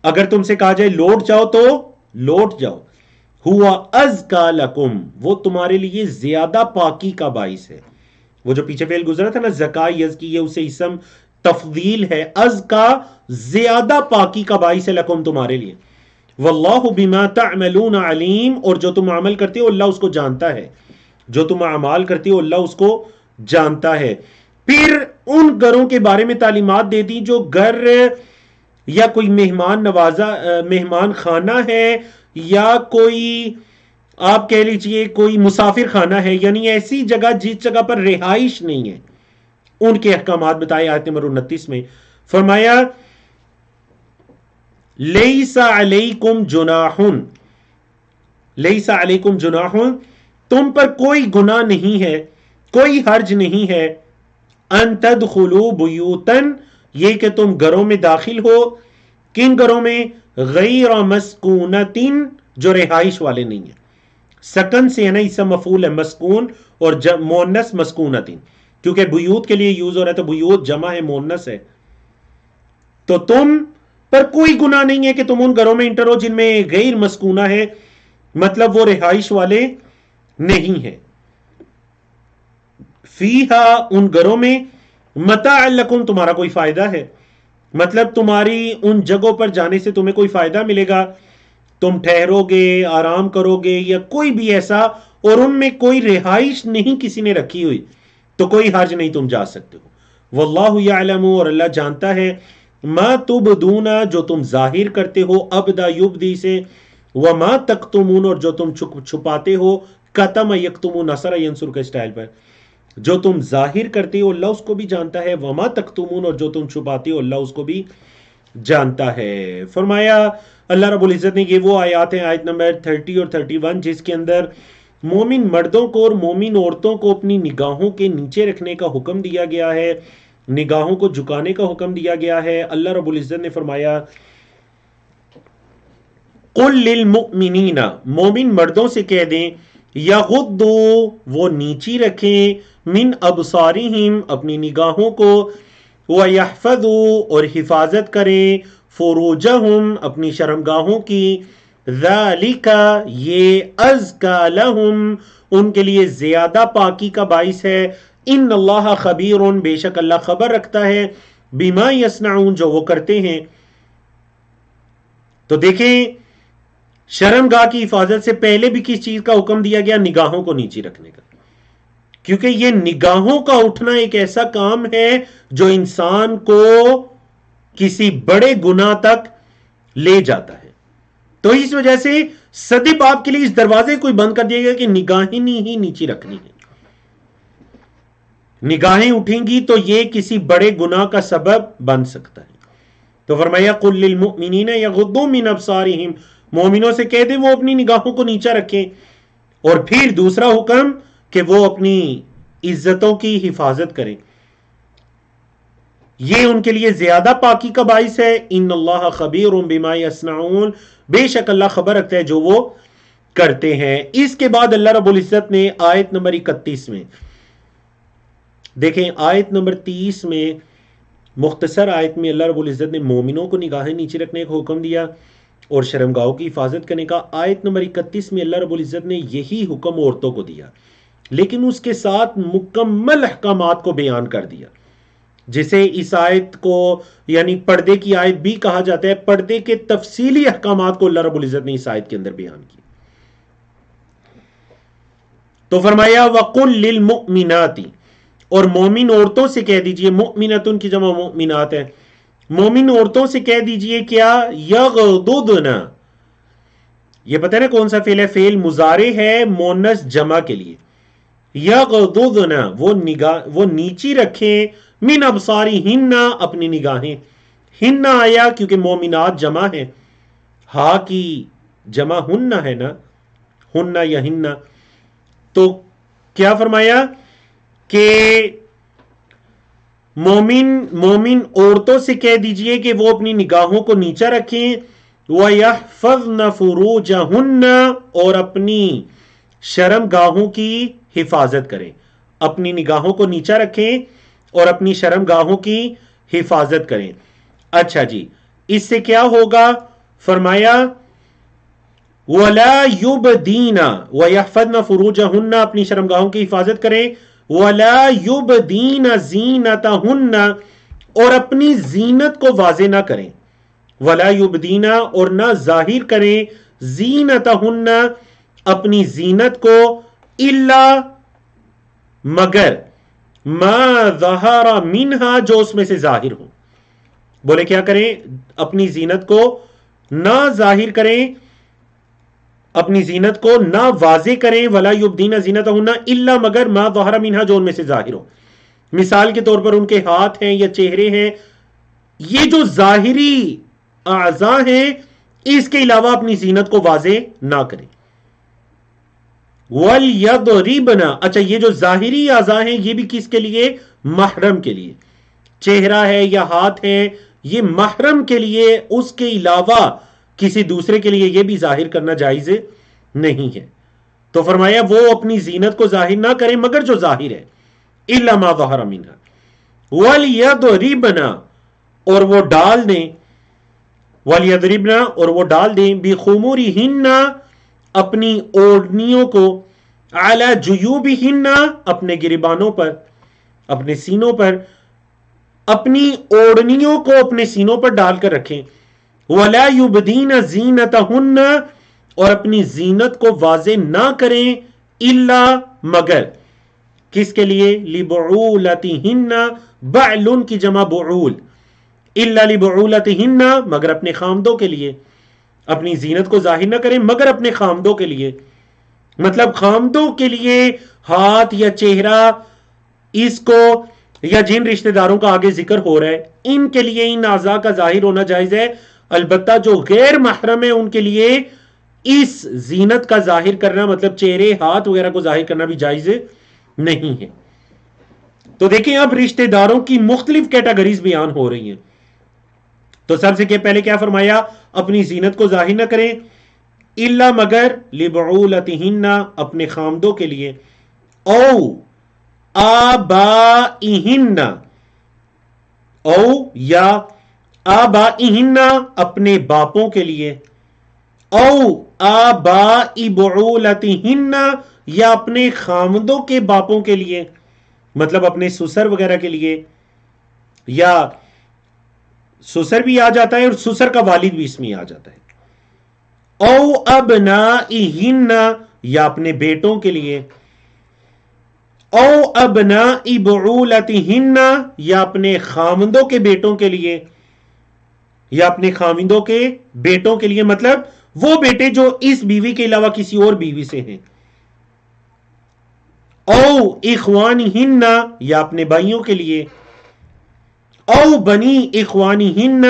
اگر تم سے کہا جائے لوٹ جاؤ تو لوٹ جاؤ، ہوا ازکا لکم وہ تمہارے لیے زیادہ پاکی کا باعث ہے۔ وہ جو پیچھے فعل گزرا تھا نا زکا یزکی، یہ اسے اسم تفضیل ہے، ازکا زیادہ پاکی کا باعث ہے، لکم تمہارے لیے، واللہ بما تعملون علیم اور جو تم عمل کرتے ہو اللہ اس کو جانتا ہے، جو تم اعمال کرتے ہو اللہ اس کو جانتا ہے۔ پھر ان گھروں کے بارے میں تعلیمات دے دی جو گھر یا کوئی مہمان نوازا مہمان خانہ ہے یا کوئی آپ کہہ لیجئے کوئی مسافر خانہ ہے، یعنی ایسی جگہ جس جگہ پر رہائش نہیں ہے، ان کے احکامات بتائے آیت نمبر 29 میں۔ فرمایا لیس علیکم جناح، لیس علیکم جناح تم پر کوئی گناہ نہیں ہے، کوئی حرج نہیں ہے، ان تدخلوا بیوتن یہ کہ تم گھروں میں داخل ہو، کن گھروں میں، غیر مسکونتن جو رہائش والے نہیں ہیں، سکن سے ہے نا اسم مفعول ہے مسکون، اور مؤنث مسکونتن، کیونکہ بیوت کے لیے یوز ہو رہا ہے تو بیوت جمع ہے مؤنث ہے، تو تم پر کوئی گناہ نہیں ہے کہ تم ان گھروں میں انٹر ہو جن میں غیر مسکونہ ہے، مطلب وہ رہائش والے نہیں ہے، فیہا ان گھروں میں، متاع لکم تمہارا کوئی فائدہ ہے، مطلب تمہاری ان جگہوں پر جانے سے تمہیں کوئی فائدہ ملے گا، تم ٹھہرو گے، آرام کرو گے یا کوئی بھی ایسا، اور ان میں کوئی رہائش نہیں کسی نے رکھی ہوئی تو کوئی حرج نہیں، تم جا سکتے ہو، واللہ یعلم اور اللہ جانتا ہے، ما تبدون جو تم ظاہر کرتے ہو، ابدا یبدی سے، وما تکتمون اور جو تم چھپاتے ہو، کتم یکتمون نصر ینصر کے سٹائل پر، جو تم ظاہر کرتے ہو اللہ اس کو بھی جانتا ہے، وما تکتمون اور جو تم چھپاتے ہو اللہ اس کو بھی جانتا ہے۔ فرمایا اللہ رب العزت نے، یہ وہ آیات ہیں، آیت نمبر 30 اور 31، جس کے اندر مومن مردوں کو اور مومن عورتوں کو اپنی نگاہوں کے نیچے رکھنے کا حکم دیا گیا ہے، نگاہوں کو جھکانے کا حکم دیا گیا ہے۔ اللہ رب العزت نے فرمایا قل للمؤمنین، مومن مردوں سے کہہ دیں، یغضوا، وہ نیچی رکھیں، من ابصارہم، اپنی نگاہوں کو، وَيَحْفَظُوا، اور حفاظت کریں، فروجہم، اپنی شرمگاہوں کی، ذَلِكَ، یہ ازکیٰ لہم، ان کے لیے زیادہ پاکی کا باعث ہے، ان اللہ خبیر، بے شک اللہ خبر رکھتا ہے، بما یصنعون، جو وہ کرتے ہیں۔ تو دیکھیں شرمگاہ کی حفاظت سے پہلے بھی کس چیز کا حکم دیا گیا؟ نگاہوں کو نیچے رکھنے کا، کیونکہ یہ نگاہوں کا اٹھنا ایک ایسا کام ہے جو انسان کو کسی بڑے گناہ تک لے جاتا ہے۔ تو اس وجہ سے صدی باب کے لیے اس دروازے کو بند کر دیا گیا کہ نگاہیں ہی نیچی رکھنی ہے۔ نگاہیں اٹھیں گی تو یہ کسی بڑے گناہ کا سبب بن سکتا ہے۔ تو فرمایا قل للمؤمنین یغضوا من ابصارہم، مومنوں سے کہہ دیں وہ اپنی نگاہوں کو نیچا رکھیں، اور پھر دوسرا حکم کہ وہ اپنی عزتوں کی حفاظت کریں، یہ ان کے لیے زیادہ پاکی کا باعث ہے۔ ان اللہ خبیر بما یصنعون، بے شک اللہ خبر رکھتا ہے جو وہ کرتے ہیں۔ اس کے بعد اللہ رب العزت نے آیت نمبر 31 میں دیکھیں، آیت نمبر 30 میں مختصر آیت میں اللہ رب العزت نے مومنوں کو نگاہیں نیچے رکھنے کا حکم دیا اور شرمگاہوں کی حفاظت کرنے کا۔ آیت نمبر 31 میں اللہ رب العزت نے یہی حکم عورتوں کو دیا، لیکن اس کے ساتھ مکمل احکامات کو بیان کر دیا، جسے اس آیت کو یعنی پردے کی آیت بھی کہا جاتا ہے۔ پردے کے تفصیلی احکامات کو اللہ رب العزت نے اس آیت کے اندر بیان کیا۔ تو فرمایا وَقُلْ لِلْمُؤْمِنَاتِ، اور مومن عورتوں سے کہہ دیجئے، مؤمنتن کی جمع مؤمنات ہے، مومن عورتوں سے کہہ دیجئے کیا؟ یغضضن، یہ پتہ ہے نا کون سا فعل ہے؟ فعل مضارع ہے مؤنث جمع کے لیے۔ یغضضن، وہ نیچی رکھیں، من ابصارہن، اپنی نگاہیں۔ ہن آیا کیونکہ مومنات جمع ہے، ہا کی جمع ہن ہے نا، ہن یا ہن، تو کیا فرمایا کہ مومن عورتوں سے کہہ دیجئے کہ وہ اپنی نگاہوں کو نیچا رکھیں، وَيَحْفَظْنَ فُرُوجَهُنَّ، اور اپنی شرمگاہوں کی حفاظت کریں، اپنی نگاہوں کو نیچا رکھیں اور اپنی شرمگاہوں کی حفاظت کریں۔ اچھا جی، اس سے کیا ہوگا؟ فرمایا وَلَا يُبْدِينَ، وَيَحْفَظْنَ فُرُوجَهُنَّ، اپنی شرمگاہوں کی حفاظت کریں، وَلَا يُبْدِينَ زِينَتَهُنَّ، اور اپنی زینت کو واضح نہ کریں، وَلَا يُبْدِينَ، اور نہ ظاہر کریں، زِينَتَهُنَّ، اپنی زینت کو، إِلَّا، مگر، مَا ظَهَرَ مِنْهَا، جو اس میں سے ظاہر ہو۔ بولے کیا کریں؟ اپنی زینت کو نہ ظاہر کریں، اپنی زینت کو نہ واضح کریں، وَلَا يُبْدِينَ زِينَتَهُنَّ إِلَّا، مگر مَا ظَهَرَ مِنْهَا، جو ان میں سے ظاہر ہو۔ مثال کے طور پر ان کے ہاتھ ہیں یا چہرے ہیں، یہ جو ظاہری اعضاء ہیں، اس کے علاوہ اپنی زینت کو واضح نہ کریں۔ وَلْيَضْرِبْنَ، اچھا یہ جو ظاہری اعضاء ہیں یہ بھی کس کے لیے؟ محرم کے لیے۔ چہرہ ہے یا ہاتھ ہیں، یہ محرم کے لیے، اس کے علاوہ کسی دوسرے کے لیے یہ بھی ظاہر کرنا جائز نہیں ہے۔ تو فرمایا وہ اپنی زینت کو ظاہر نہ کریں مگر جو ظاہر ہے، إِلَّا مَا ظَهَرَ مِنْهَا، وَلْيَضْرِبْنَ، اور وہ ڈال دیں، وَلْيَضْرِبْنَ، اور وہ ڈال دیں، بِخُمُرِهِنَّ، اپنی اوڑھنیوں کو، عَلَى جُيُوبِهِنَّ، اپنے گریبانوں پر، اپنے سینوں پر، اپنی اوڑھنیوں کو اپنے سینوں پر ڈال کر رکھیں، وَلَا يُبْدِينَ زِينَتَهُنَّ، اور اپنی زینت کو واضح نہ کریں، إِلَّا، مگر، کس کے لیے؟ لِبُعُولَتِهِنَّ، بَعْلٌ کی جمع بُعُول، إِلَّا لِبُعُولَتِهِنَّ، مگر اپنے خامدوں کے لیے، اپنی زینت کو ظاہر نہ کریں مگر اپنے خامدوں کے لیے، مطلب خامدوں کے لیے ہاتھ یا چہرہ اس کو یا جن رشتہ داروں کا آگے ذکر ہو رہا ہے ان کے لیے ان اعضاء کا ظاہر ہونا جائز ہے، البتہ جو غیر محرم ہے ان کے لیے اس زینت کا ظاہر کرنا، مطلب چہرے ہاتھ وغیرہ کو ظاہر کرنا بھی جائز نہیں ہے۔ تو دیکھیں اب رشتہ داروں کی مختلف کیٹیگریز بیان ہو رہی ہیں۔ تو سب سے پہلے کیا فرمایا؟ اپنی زینت کو ظاہر نہ کریں الا مگر لبعولتہن، اپنے خامدوں کے لیے، او آبائہن، او یا آبائہن اپنے باپوں کے لیے، او آبائی بعولتہن یا اپنے خامدوں کے باپوں کے لیے، مطلب اپنے سسر وغیرہ کے لیے، یا سسر بھی آ جاتا ہے اور سسر کا والد بھی اس میں آ جاتا ہے، او ابنائہن یا اپنے بیٹوں کے لیے، او ابنائی بعولتہن یا اپنے خامندوں کے بیٹوں کے لیے، یا اپنے خامندوں کے بیٹوں کے لیے مطلب وہ بیٹے جو اس بیوی کے علاوہ کسی اور بیوی سے ہیں، او اخوانہن یا اپنے بھائیوں کے لیے، او بنی اخوانہن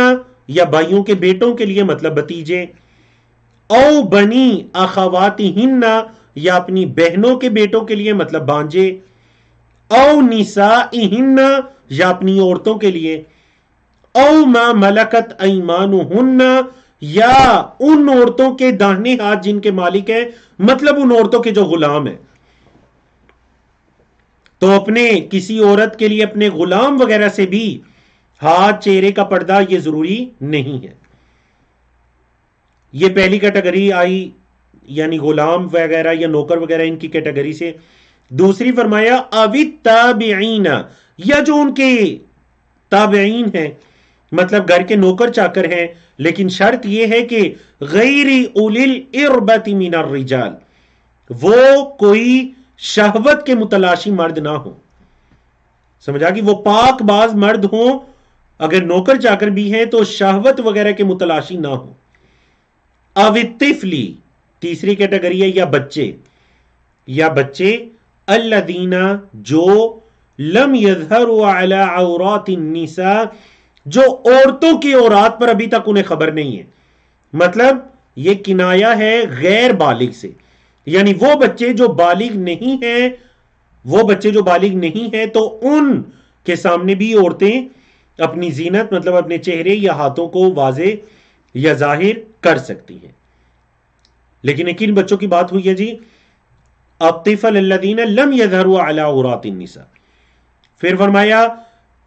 یا بھائیوں کے بیٹوں کے لیے مطلب بھتیجے، او بنی اخواتہن یا اپنی بہنوں کے بیٹوں کے لیے مطلب بھانجے، او نسائہن یا اپنی عورتوں کے لیے، او ما ملکت ایمانہن یا ان عورتوں کے داہنے ہاتھ جن کے مالک ہیں، مطلب ان عورتوں کے جو غلام ہیں۔ تو اپنے کسی عورت کے لیے اپنے غلام وغیرہ سے بھی ہاتھ چہرے کا پردہ یہ ضروری نہیں ہے۔ یہ پہلی کیٹیگری آئی، یعنی غلام وغیرہ یا نوکر وغیرہ ان کی کیٹیگری سے۔ دوسری فرمایا اوت تابعین، یا جو ان کے تابعین ہیں، مطلب گھر کے نوکر چاکر ہیں، لیکن شرط یہ ہے کہ غیر اولی الاربۃ من الرجال، وہ کوئی شہوت کے متلاشی مرد نہ ہو، سمجھا کہ وہ پاک باز مرد ہوں، اگر نوکر چاکر بھی ہیں تو شہوت وغیرہ کے متلاشی نہ ہو۔ او الطفلی، تیسری کیٹیگری ہے، یا بچے الذین جو لم یظہروا علی عورات النساء، جو عورتوں کی عورات پر ابھی تک انہیں خبر نہیں ہے، مطلب یہ کنایا ہے غیر بالغ سے، یعنی وہ بچے جو بالغ نہیں ہیں تو ان کے سامنے بھی عورتیں اپنی زینت مطلب اپنے چہرے یا ہاتھوں کو واضح یا ظاہر کر سکتی ہیں۔ لیکن کن بچوں کی بات ہوئی ہے جی؟ الطفل الذین لم یظہروا علی عورات النساء۔ پھر فرمایا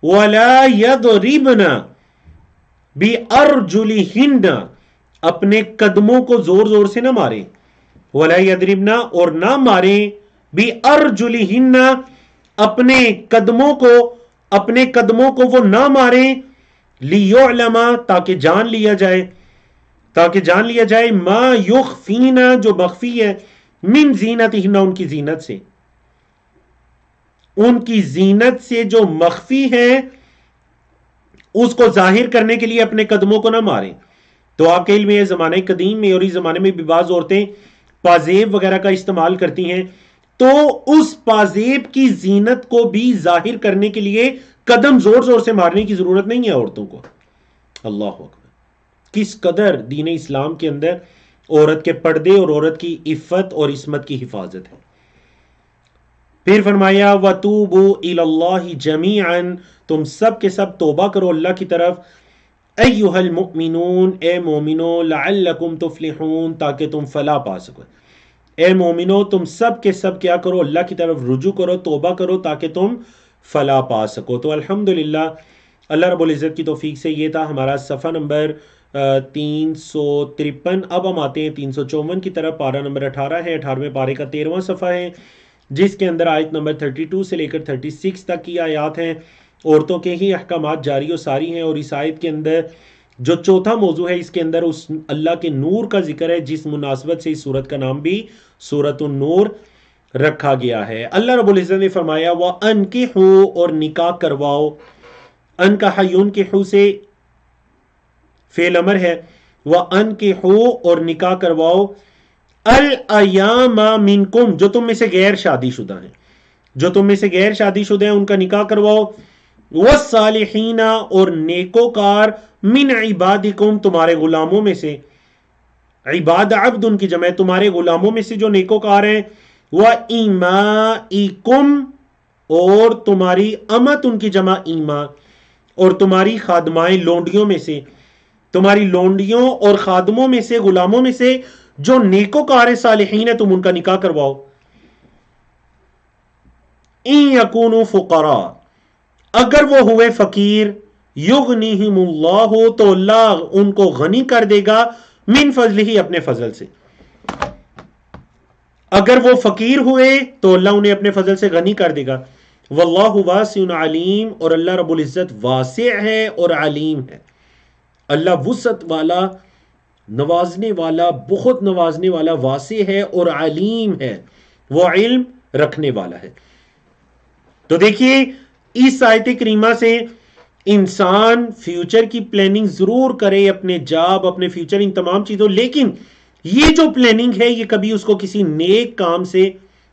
وَلَا يَضْرِبْنَ بِأَرْجُلِهِنَّ، اپنے قدموں کو زور زور سے نہ ماریں، وَلَا يَضْرِبْنَ اور نہ ماریں، بِأَرْجُلِهِنَّ اپنے قدموں کو وہ نہ ماریں، لِيُعْلَمَ تاکہ جان لیا جائے ما یخفین جو مخفی ہے، من زینتہن ان کی زینت سے، ان کی زینت سے جو مخفی ہے اس کو ظاہر کرنے کے لیے اپنے قدموں کو نہ ماریں۔ تو آپ کے علم میں زمانہ قدیم میں اور اس زمانے میں بھی بعض عورتیں پازیب وغیرہ کا استعمال کرتی ہیں، تو اس پازیب کی زینت کو بھی ظاہر کرنے کے لیے قدم زور زور سے مارنے کی ضرورت نہیں ہے عورتوں کو۔ اللہ اکبر، کس قدر دین اسلام کے اندر عورت کے پردے اور عورت کی عفت اور عصمت کی حفاظت ہے۔ پھر فرمایا وَتُوبُوا إِلَى اللَّهِ جَمِيعًا، تم سب کے سب توبہ کرو اللہ کی طرف، ایھا المؤمنون، اے مومنو، لعلکم تفلحون، تاکہ تم فلاح پا سکو۔ اے مومنو تم سب کے سب کیا کرو؟ اللہ کی طرف رجوع کرو، توبہ کرو تاکہ تم فلاح پا سکو۔ تو الحمدللہ اللہ رب العزت کی توفیق سے یہ تھا ہمارا صفحہ نمبر 353۔ اب ہم آتے ہیں 354 کی طرف، پارہ نمبر 18 ہے، 18ویں پارے کا 13واں صفحہ ہے، جس کے اندر آیت نمبر 32 سے لے کر 36 تک کی آیات ہیں۔ عورتوں کے ہی احکامات جاری و ساری ہیں، اور اس آیت کے اندر جو چوتھا موضوع ہے، اس کے اندر اس اللہ کے نور کا ذکر ہے، جس مناسبت سے اس سورت کا نام بھی سورۃ النور رکھا گیا ہے۔ اللہ رب العزت نے فرمایا وَأَنْكِحُوا، اور نکاح کرواؤ، انکحا ينکحو سے فعل امر ہے، وَأَنْكِحُوا اور نکاح کرواؤ، الایام منکم جو تم میں سے غیر شادی شدہ ہیں، جو تم میں سے غیر شادی شدہ ہیں ان کا نکاح کرواؤ، والصالحین اور نیکوکار من عبادکم تمہارے غلاموں میں سے، عباد عبد ان کی جمع ہے، تمہارے غلاموں میں سے جو نیکوکار ہیں، وَإِمَائِكُمْ اور تمہاری امت ان کی جمع ایما، اور تمہاری خادمائیں لونڈیوں میں سے، تمہاری لونڈیوں اور خادموں میں سے، غلاموں میں سے جو نیکوکار صالحین ہے تم ان کا نکاح کرواؤ۔ ان یکونوا فقراء اگر وہ ہوئے فقیر، یغنیہم اللہ تو اللہ ان کو غنی کر دے گا، من فضلہ اپنے فضل سے۔ اگر وہ فقیر ہوئے تو اللہ انہیں اپنے فضل سے غنی کر دے گا۔ واللہ واسع علیم اور اللہ رب العزت واسع ہے اور علیم ہے، اللہ وسعت والا، نوازنے والا، بہت نوازنے والا، واسع ہے اور علیم ہے، وہ علم رکھنے والا ہے۔ تو دیکھیے اس آیت کریمہ سے انسان فیوچر کی پلاننگ ضرور کرے، اپنے جاب، اپنے فیوچر، ان تمام چیزوں، لیکن یہ جو پلاننگ ہے یہ کبھی اس کو کسی نیک کام سے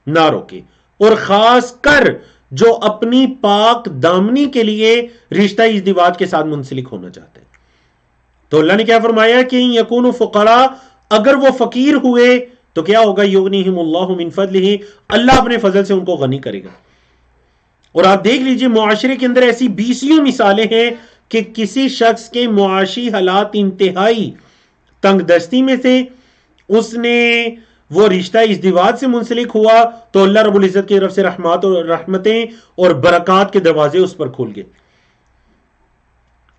نہ روکے، اور خاص کر جو اپنی پاک دامنی کے لیے رشتہ ازدواج کے ساتھ منسلک ہونا چاہتے ہیں۔ تو اللہ نے کیا فرمایا کہ یکونوا فقراء اگر وہ فقیر ہوئے تو کیا ہوگا، یغنیہم اللہ من فضلہ اللہ اپنے فضل سے ان کو غنی کرے گا۔ اور آپ دیکھ لیجئے معاشرے کے اندر ایسی بیسیوں مثالیں ہیں کہ کسی شخص کے معاشی حالات انتہائی تنگ دستی میں سے، اس نے وہ رشتہ ازدواج سے منسلک ہوا تو اللہ رب العزت کی طرف سے رحمتیں اور برکات کے دروازے اس پر کھول گئے،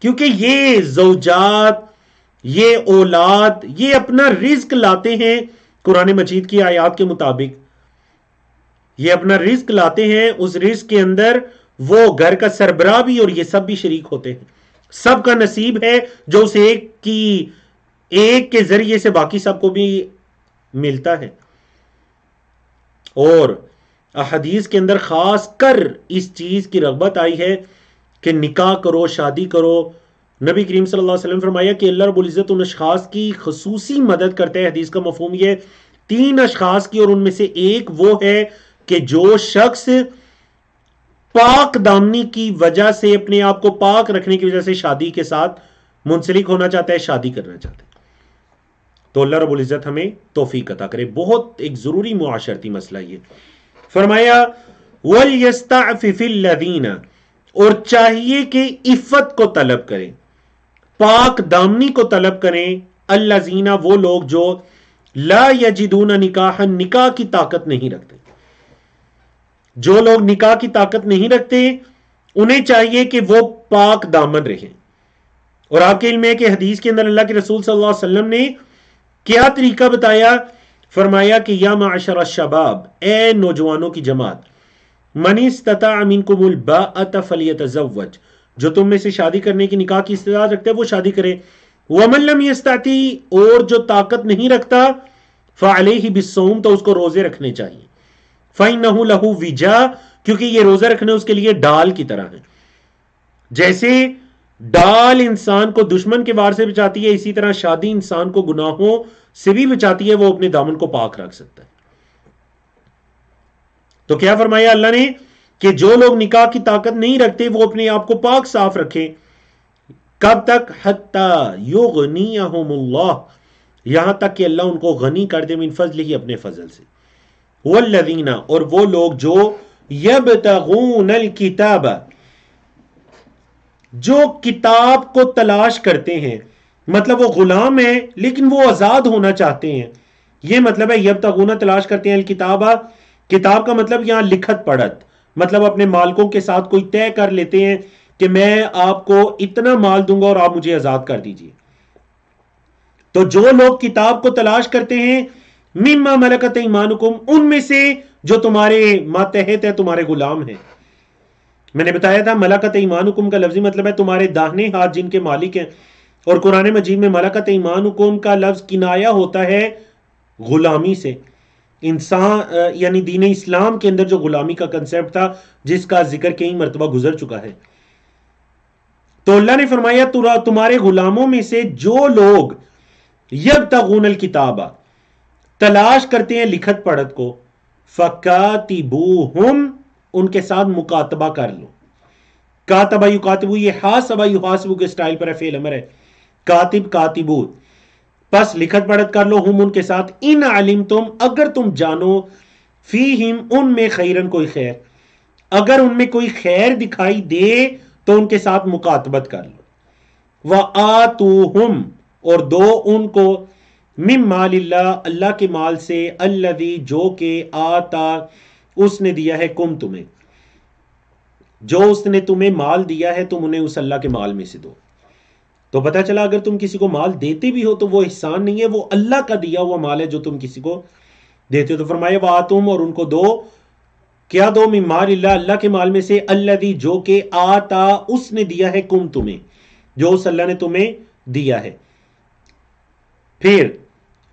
کیونکہ یہ زوجات، یہ اولاد، یہ اپنا رزق لاتے ہیں قرآن مجید کی آیات کے مطابق، یہ اپنا رزق لاتے ہیں، اس رزق کے اندر وہ گھر کا سربراہ بھی اور یہ سب بھی شریک ہوتے ہیں، سب کا نصیب ہے جو اس ایک کے ذریعے سے باقی سب کو بھی ملتا ہے۔ اور احادیث کے اندر خاص کر اس چیز کی رغبت آئی ہے کہ نکاح کرو، شادی کرو۔ نبی کریم صلی اللہ علیہ وسلم فرمایا کہ اللہ رب العزت ان اشخاص کی خصوصی مدد کرتے ہیں، حدیث کا مفہوم یہ 3 اشخاص کی، اور ان میں سے ایک وہ ہے کہ جو شخص پاک دامنی کی وجہ سے، اپنے آپ کو پاک رکھنے کی وجہ سے شادی کے ساتھ منسلک ہونا چاہتا ہے، شادی کرنا چاہتا ہے۔ تو اللہ رب العزت ہمیں توفیق عطا کرے۔ بہت ایک ضروری معاشرتی مسئلہ یہ فرمایا، وَلْيَسْتَعْفِفِ الَّذِينَ اور چاہیے کہ عفت کو طلب کریں، پاک دامنی کو طلب کریں، الَّذِينَ وہ لوگ جو لا یجدون نکاحا نکاح کی طاقت نہیں رکھتے، جو لوگ نکاح کی طاقت نہیں رکھتے انہیں چاہیے کہ وہ پاک دامن رہیں۔ اور آپ کے علم ہے کہ حدیث کے اندر اللہ کے رسول صلی اللہ علیہ وسلم نے کیا طریقہ بتایا، فرمایا کہ یا معشر الشباب اے نوجوانوں کی جماعت، من استطاع منکم الباءۃ فلیتزوج جو تم میں سے شادی کرنے کی، نکاح کی استطاعت رکھتے ہیں وہ شادی کرے، ومن لم یستطع اور جو طاقت نہیں رکھتا، فعلیہ بالصوم تو اس کو روزے رکھنے چاہیے، فإنہ لہ وجاء کیونکہ یہ روزہ رکھنے اس کے لیے ڈال کی طرح ہے، جیسے ڈال انسان کو دشمن کے وار سے بچاتی ہے، اسی طرح شادی انسان کو گناہوں سے بھی بچاتی ہے، وہ اپنے دامن کو پاک رکھ سکتا ہے۔ تو کیا فرمایا اللہ نے کہ جو لوگ نکاح کی طاقت نہیں رکھتے وہ اپنے آپ کو پاک صاف رکھیں، کب تک، حتی یغنیہم اللہ یہاں تک کہ اللہ ان کو غنی کر دے، من فضلہ اپنے فضل سے، والذین اور وہ لوگ جو یبتغون الکتاب جو کتاب کو تلاش کرتے ہیں، مطلب وہ غلام ہیں لیکن وہ آزاد ہونا چاہتے ہیں، یہ مطلب ہے یبتغون تلاش کرتے ہیں الکتاب، کتاب کا مطلب یہاں لکھت پڑھت، مطلب اپنے مالکوں کے ساتھ کوئی طے کر لیتے ہیں کہ میں آپ کو اتنا مال دوں گا اور آپ مجھے آزاد کر دیجئے۔ تو جو لوگ کتاب کو تلاش کرتے ہیں، مما ملکت ایمانکم ان میں سے جو تمہارے ماتحت ہے، تمہارے غلام ہیں۔ میں نے بتایا تھا ملکت ایمانکم کا لفظی مطلب ہے تمہارے داہنے ہاتھ جن کے مالک ہیں، اور قرآن مجید میں ملکت ایمانکم کا لفظ کنایہ ہوتا ہے غلامی سے، انسان یعنی دین اسلام کے اندر جو غلامی کا کنسیپٹ تھا جس کا ذکر کئی مرتبہ گزر چکا ہے۔ تو اللہ نے فرمایا تمہارے غلاموں میں سے جو لوگ یبتغون الکتاب تلاش کرتے ہیں لکھت پڑھت کو، فکاتبوہم ان کے ساتھ مکاتبہ کر لو، کاتبہ یکاتبو یہ حاسبہ یحاسبو کے سٹائل پر ہے، فعل امر ہے، کاتب کاتبو، پس لکھت پڑھت کر لو ہم ان کے ساتھ، ان علمتم اگر تم جانو، فیہم ان میں خیرن کوئی خیر، اگر ان میں کوئی خیر دکھائی دے تو ان کے ساتھ مکاتبت کر لو، وآتوہم اور دو ان کو، من مال اللہ اللہ کے مال سے، الذی جو کہ آتا اس نے دیا ہے، کم تمہیں جو اس نے تمہیں مال دیا ہے تم انہیں اس اللہ کے مال میں سے دو۔ تو پتہ چلا اگر تم کسی کو مال دیتے بھی ہو تو وہ احسان نہیں ہے، وہ اللہ کا دیا ہوا مال ہے جو تم کسی کو دیتے ہو۔ تو فرمایا وآتوہم اور ان کو دو، کیا دو؟ من مال اللہ اللہ کے مال میں سے، الذی جو کہ آتا اس نے دیا ہے، کم تمہیں جو اس اللہ نے تمہیں دیا ہے۔ پھر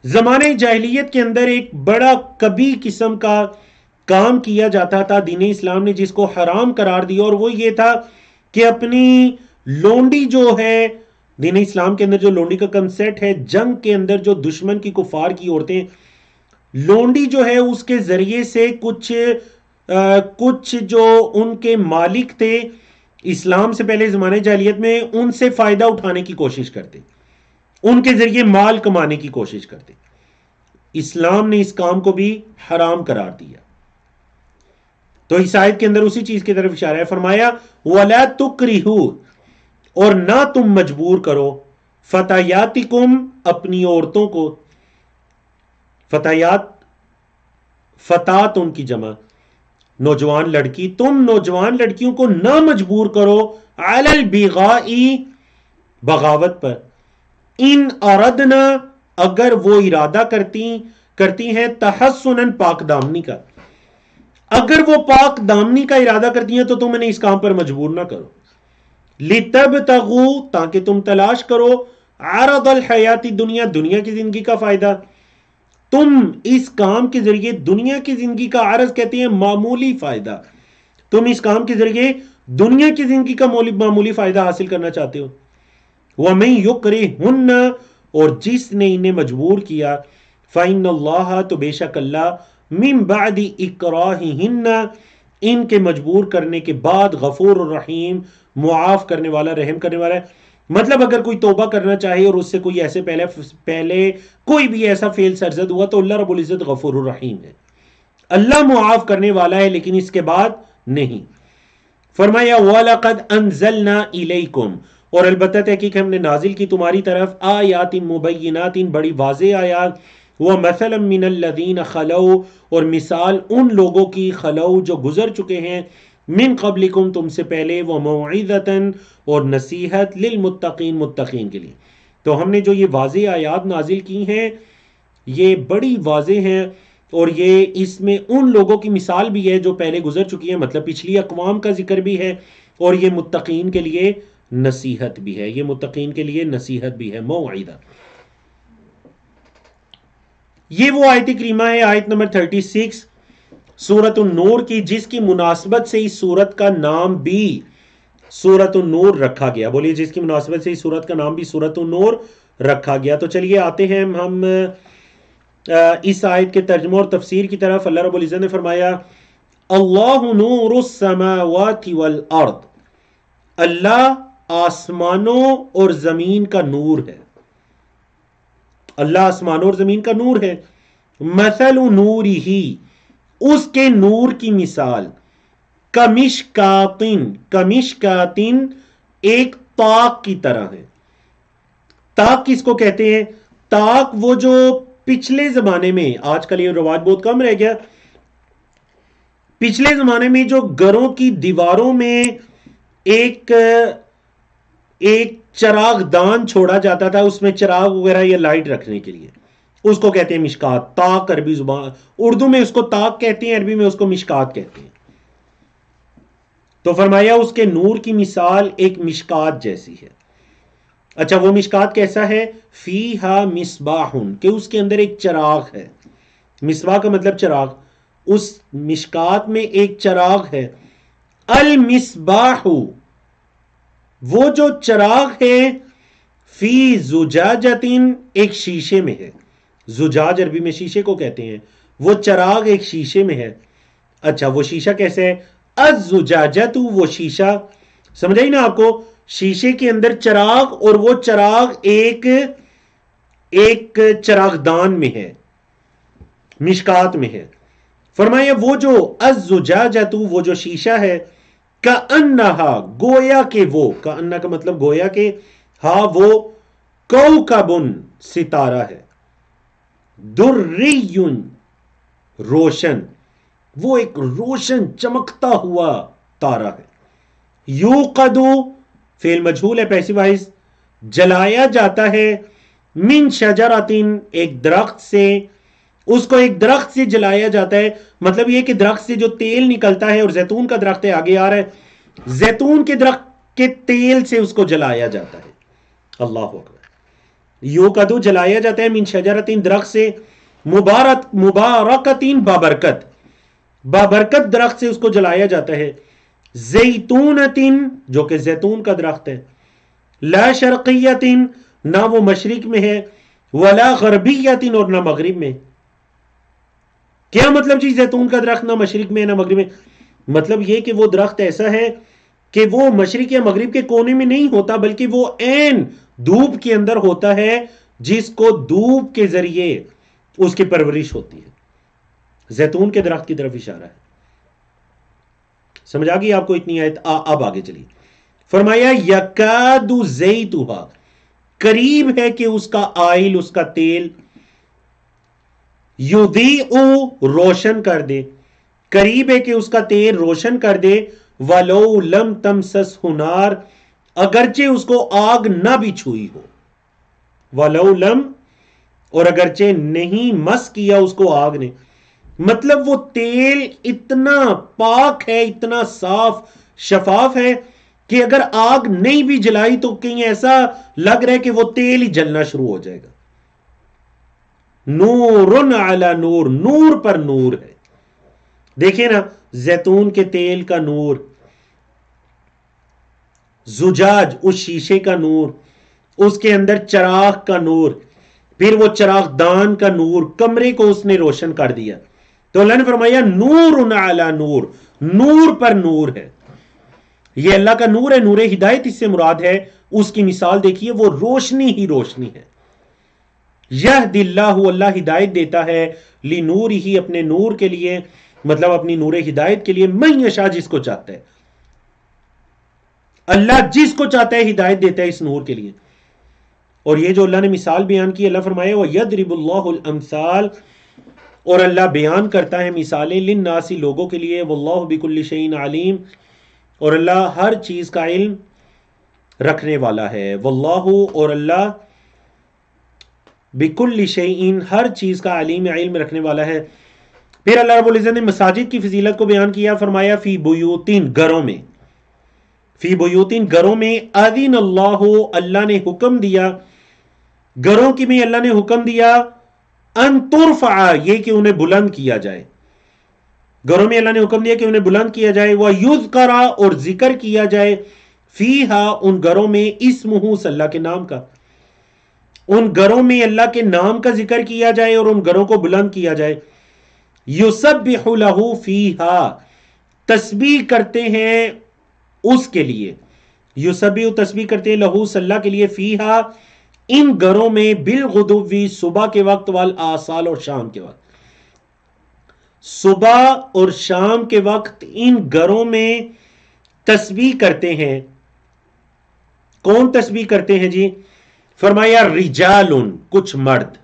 زمانے جاہلیت کے اندر ایک بڑا کبھی قسم کا کام کیا جاتا تھا دین اسلام نے جس کو حرام قرار دیا، اور وہ یہ تھا کہ اپنی لونڈی جو ہے، دین اسلام کے اندر جو لونڈی کا کنسیپٹ ہے، جنگ کے اندر جو دشمن کی کفار کی عورتیں لونڈی جو ہے اس کے ذریعے سے کچھ جو ان کے مالک تھے اسلام سے پہلے زمانے جاہلیت میں، ان سے فائدہ اٹھانے کی کوشش کرتے، ان کے ذریعے مال کمانے کی کوشش کرتے۔ اسلام نے اس کام کو بھی حرام قرار دیا۔ تو اس آیت کے اندر اسی چیز کی طرف اشارہ ہے، فرمایا وَلَا تُكْرِهُ اور نہ تم مجبور کرو، فتياتكم اپنی عورتوں کو، فتيات فتات ان کی جمع، نوجوان لڑکی، تم نوجوان لڑکیوں کو نہ مجبور کرو، علی البغاء بغاوت پر، ان اردنا اگر وہ ارادہ کرتی ہیں، تحسناً پاک دامنی کا، اگر وہ پاک دامنی کا ارادہ کرتی ہیں تو تم انہیں اس کام پر مجبور نہ کرو، لتبتغوا تاکہ تم تلاش کرو، عرض الحیات دنیا دنیا کی زندگی کا فائدہ، تم اس کام کے ذریعے دنیا کی زندگی کا، عرض کہتے ہیں معمولی فائدہ، تم اس کام کے ذریعے دنیا کی زندگی کا معمولی فائدہ حاصل کرنا چاہتے ہو۔ وَمَن يُكْرِهُنَّ اور جس نے انہیں مجبور کیا، فَإِنَّ اللَّهَ تو بے شک اللہ، مِن بَعْدِ إِكْرَاهِهِنَّ ان کے مجبور کرنے کے بعد، غفور الرحیم معاف کرنے والا، رحم کرنے والا ہے۔ مطلب اگر کوئی توبہ کرنا چاہے اور اس سے کوئی ایسے پہلے کوئی بھی ایسا فعل سرزد ہوا تو اللہ رب العزت غفور الرحیم ہے، اللہ معاف کرنے والا ہے، لیکن اس کے بعد نہیں۔ فرمایا وَلَقَدْ أَنزَلْنَا إِلَيْكُمْ اور البتہ تحقیق ہم نے نازل کی تمہاری طرف، آیات مبینات بڑی واضح آیات، وَمَثَلًا مِّنَ الَّذِينَ خَلَوْا اور مثال ان لوگوں کی، خلو جو گزر چکے ہیں، من قبلکم تم سے پہلے، وَمَوْعِظَةً اور نصیحت، للمتقین متقین کے لیے۔ تو ہم نے جو یہ واضح آیات نازل کی ہیں یہ بڑی واضح ہیں، اور یہ اس میں ان لوگوں کی مثال بھی ہے جو پہلے گزر چکی ہیں، مطلب پچھلی اقوام کا ذکر بھی ہے، اور یہ متقین کے لیے نصیحت بھی ہے، یہ متقین کے لیے نصیحت بھی ہے، موعظہ۔ یہ وہ آیت کریمہ ہے، آیت نمبر 36 سورۃ النور کی، جس کی مناسبت سے اس سورت کا نام بھی سورۃ النور رکھا گیا۔ بولیے جس کی مناسبت سے اس سورت کا نام بھی سورۃ النور رکھا گیا۔ تو چلیے آتے ہیں ہم اس آیت کے ترجمہ اور تفسیر کی طرف۔ اللہ رب العزت نے فرمایا اللہ نور السماوات والارض، اللہ آسمانوں اور زمین کا نور ہے، اللہ آسمانوں اور زمین کا نور ہے۔ مثل نورہ اس کے نور کی مثال، کمشکاتن کمشکاتن ایک طاق کی طرح ہے۔ طاق کس کو کہتے ہیں؟ طاق وہ جو پچھلے زمانے میں، آج کل یہ رواج بہت کم رہ گیا، پچھلے زمانے میں جو گھروں کی دیواروں میں ایک چراغ دان چھوڑا جاتا تھا، اس میں چراغ وغیرہ یا لائٹ رکھنے کے لیے، اس کو کہتے ہیں مشکات۔ طاق عربی زبان، اردو میں اس کو طاق کہتے ہیں، عربی میں اس کو مشکات کہتے ہیں۔ تو فرمایا اس کے نور کی مثال ایک مشکات جیسی ہے۔ اچھا وہ مشکات کیسا ہے؟ فیہا مصباح کہ اس کے اندر ایک چراغ ہے، مصباح کا مطلب چراغ، اس مشکات میں ایک چراغ ہے۔ المصباح وہ جو چراغ ہے، فی زجاجتن ایک شیشے میں ہے، زجاج عربی میں شیشے کو کہتے ہیں، وہ چراغ ایک شیشے میں ہے۔ اچھا وہ شیشہ کیسے ہے؟ الزجاجت وہ شیشہ، سمجھائی نا آپ کو؟ شیشے کے اندر چراغ، اور وہ چراغ ایک چراغ دان میں ہے، مشکات میں ہے. فرمایا وہ جو الزجاجۃ، وہ جو شیشہ ہے، کأنہا گویا کہ وہ، کأنہا کا مطلب گویا کہ، ہاں وہ کوکب ستارہ ہے، دری روشن، وہ ایک روشن چمکتا ہوا تارا ہے. یوقد فعل مجہول ہے پیسو وائز، جلایا جاتا ہے، من شجرتن ایک درخت سے، اس کو ایک درخت سے جلایا جاتا ہے. مطلب یہ کہ درخت سے جو تیل نکلتا ہے، اور زیتون کا درخت ہے آگے آ رہا ہے، زیتون کے درخت کے تیل سے اس کو جلایا جاتا ہے. اللہ اکبر. یوقد جلایا جاتا ہے، من شجرتن درخت سے، مبارکتین بابرکت، بابرکت درخت سے اس کو جلایا جاتا ہے. زیتونتن جو کہ زیتون کا درخت ہے، لا شرقیتن نہ وہ مشرق میں ہے، ولا غربیتن اور نہ مغرب میں. کیا مطلب جی زیتون کا درخت نہ مشرق میں نہ مغرب میں؟ مطلب یہ کہ وہ درخت ایسا ہے کہ وہ مشرق یا مغرب کے کونے میں نہیں ہوتا، بلکہ وہ عین دھوپ کے اندر ہوتا ہے، جس کو دھوپ کے ذریعے اس کی پرورش ہوتی ہے. زیتون کے درخت کی طرف اشارہ ہے. سمجھ آ گئی آپ کو اتنی آیت؟ اب آگے چلیے. فرمایا یکاد زیتھا، قریب ہے کہ اس کا آئل، اس کا تیل، یضیء روشن کر دے، قریب ہے کہ اس کا تیل روشن کر دے، ولو لم تمسسہ نار اگرچہ اس کو آگ نہ بھی چھوئی ہو، ولو لم اور اگرچہ نہیں مس کیا اس کو آگ نے. مطلب وہ تیل اتنا پاک ہے، اتنا صاف شفاف ہے کہ اگر آگ نہیں بھی جلائی تو کہیں ایسا لگ رہا ہے کہ وہ تیل ہی جلنا شروع ہو جائے گا. نور علی نور، نور پر نور ہے. دیکھیں نا، زیتون کے تیل کا نور، زجاج اس شیشے کا نور، اس کے اندر چراغ کا نور، پھر وہ چراغ دان کا نور، کمرے کو اس نے روشن کر دیا. تو اللہ نے فرمایا نور علی نور، نور پر نور ہے. یہ اللہ کا نور ہے، نور ہدایت اس سے مراد ہے. اس کی مثال دیکھیے، وہ روشنی ہی روشنی ہے. یہدی اللہ، اللہ ہدایت دیتا ہے، لنورہ اپنے نور کے لیے، مطلب اپنی نور ہدایت کے لیے، من یشاء جس کو چاہتا ہے. اللہ جس کو چاہتا ہے ہدایت دیتا ہے اس نور کے لیے. اور یہ جو اللہ نے مثال بیان کی، اللہ فرمائے وَيَضْرِبُ اللَّهُ الْأَمْثَالَ، اور اللہ بیان کرتا ہے مثالیں، للناس لوگوں کے لیے، واللہ بکل شیء علیم، اور اللہ ہر چیز کا علم رکھنے والا ہے. واللہ اور اللہ بکل شیء ہر چیز کا علم رکھنے والا ہے. پھر اللہ رب العزت نے مساجد کی فضیلت کو بیان کیا، فرمایا فی بیوتین گھروں میں، فی بیوتین گھروں میں، اذن اللہ اللہ نے حکم دیا، گھروں کی میں اللہ نے حکم دیا، ان ترفع یہ کہ انہیں بلند کیا جائے، گھروں میں اللہ نے حکم دیا کہ انہیں بلند کیا جائے، وَيُذْكَرَ اور ذکر کیا جائے، فیہا ان گھروں میں، اسمہ اللہ کے نام کا، ان گھروں میں اللہ کے نام کا ذکر کیا جائے اور ان گھروں کو بلند کیا جائے. یسبح لہ فیہا تسبیح کرتے ہیں اس کے لیے، یسبح تسبیح کرتے ہیں لہو اللہ کے لیے، فیہا ان گھروں میں، بالغدو صبح کے وقت، والآصال اور شام کے وقت، صبح اور شام کے وقت ان گھروں میں تسبیح کرتے ہیں. کون تسبیح کرتے ہیں جی؟ فرمایا رجال کچھ مرد،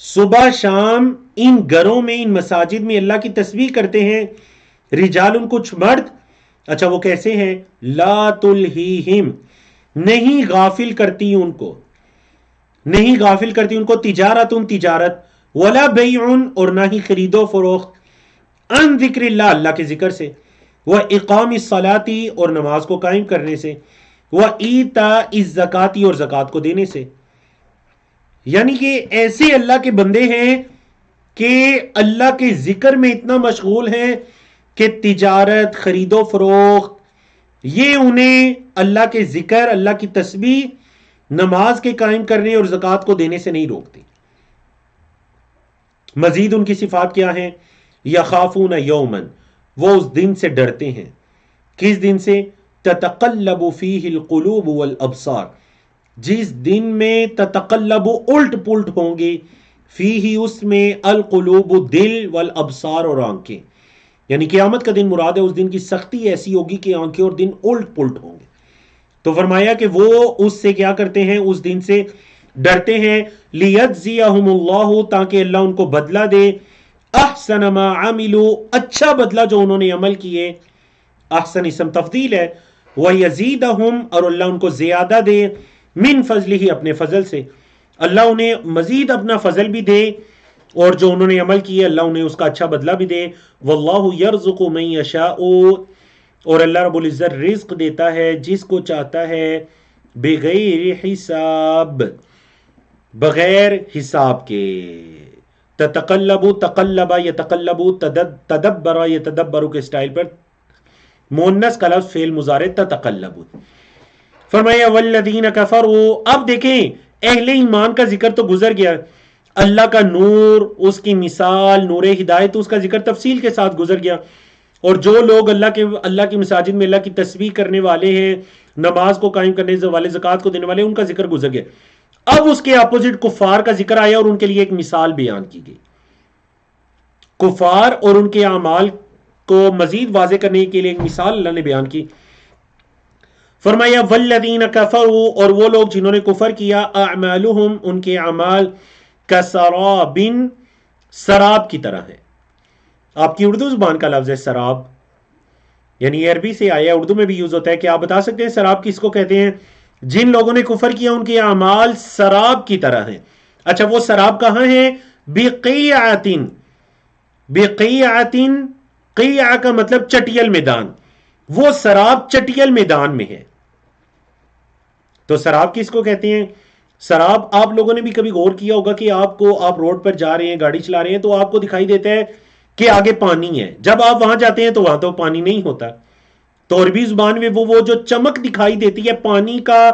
صبح شام ان گھروں میں، ان مساجد میں اللہ کی تسبیح کرتے ہیں. رجال کچھ مرد، اچھا وہ کیسے ہیں؟ لا تلہیہم نہیں غافل کرتی ان کو، نہیں غافل کرتی ان کو، تجارت تجارت، ولا بیع اور نہ ہی خرید و فروخت، ان ذکر اللہ اللہ کے ذکر سے، واقام الصلاۃ اور نماز کو قائم کرنے سے، وایتاء الزکات اور زکات کو دینے سے. یعنی کہ ایسے اللہ کے بندے ہیں کہ اللہ کے ذکر میں اتنا مشغول ہیں کہ تجارت، خرید و فروخت یہ انہیں اللہ کے ذکر، اللہ کی تسبیح، نماز کے قائم کرنے اور زکات کو دینے سے نہیں روکتی. مزید ان کی صفات کیا ہیں؟ یخافون یومن وہ اس دن سے ڈرتے ہیں. کس دن سے؟ تتقلب فیہ القلوب والابصار، جس دن میں تتقلب الٹ پلٹ ہوں گے، فیہ اس میں القلوب دل، والابصار اور آنکھیں، یعنی قیامت کا دن مراد ہے، اس دن کی سختی ایسی ہوگی کہ آنکھیں اور دن الٹ پلٹ ہوں گے۔ تو فرمایا کہ وہ اس سے کیا کرتے ہیں، اس دن سے ڈرتے ہیں، لیجزیہم اللہ، تاکہ اللہ ان کو بدلہ دے، احسن ما عملوا، اچھا بدلہ جو انہوں نے عمل کیے، احسن اسم تفضیل ہے، ویزیدہم، اور اللہ ان کو زیادہ دے، من فضلہ، اپنے فضل سے، اللہ انہیں مزید اپنا فضل بھی دے، اور جو انہوں نے عمل کیے اللہ انہیں اس کا اچھا بدلہ بھی دے۔ واللہ یرزق من یشاء، اور اللہ رب العزت رزق دیتا ہے جس کو چاہتا ہے، بغیر حساب، بغیر حساب کے۔ تتقلب، تقلب یتقلب، تدبر یتدبر کے سٹائل پر مؤنث کا لفظ فعل مضارع تتقلب۔ فرمایا والذین کفروا، اب دیکھیں اہل ایمان کا ذکر تو گزر گیا، اللہ کا نور، اس کی مثال، نور ہدایت، اس کا ذکر تفصیل کے ساتھ گزر گیا، اور جو لوگ اللہ کی مساجد میں اللہ کی تسبیح کرنے والے ہیں، نماز کو قائم کرنے والے، زکوٰۃ کو دینے والے، ان کا ذکر گزر گیا۔ اب اس کے اپوزٹ کفار کا ذکر آیا اور ان کے لیے ایک مثال بیان کی گئی۔ کفار اور ان کے اعمال کو مزید واضح کرنے کے لیے ایک مثال اللہ نے بیان کی۔ فرمایا والذین کفروا، اور وہ لوگ جنہوں نے کفر کیا، اعمالہم، ان کے اعمال، کسراب، سراب کی طرح ہے۔ آپ کی اردو زبان کا لفظ ہے سراب، یعنی عربی سے آیا، اردو میں بھی یوز ہوتا ہے، کہ آپ بتا سکتے ہیں سراب کس کو کہتے ہیں؟ جن لوگوں نے کفر کیا ان کے اعمال سراب کی طرح ہیں۔ اچھا وہ سراب کہاں ہے؟ بقیعۃ، بقیعۃ، قیع کا مطلب چٹیل میدان، وہ سراب چٹیل میدان میں ہے۔ تو سراب کس کو کہتے ہیں؟ سراب، آپ لوگوں نے بھی کبھی غور کیا ہوگا کہ آپ روڈ پر جا رہے ہیں، گاڑی چلا رہے ہیں، تو آپ کو دکھائی دیتا ہے کہ آگے پانی ہے، جب آپ وہاں جاتے ہیں تو وہاں تو پانی نہیں ہوتا۔ تو عربی زبان میں وہ جو چمک دکھائی دیتی ہے، پانی کا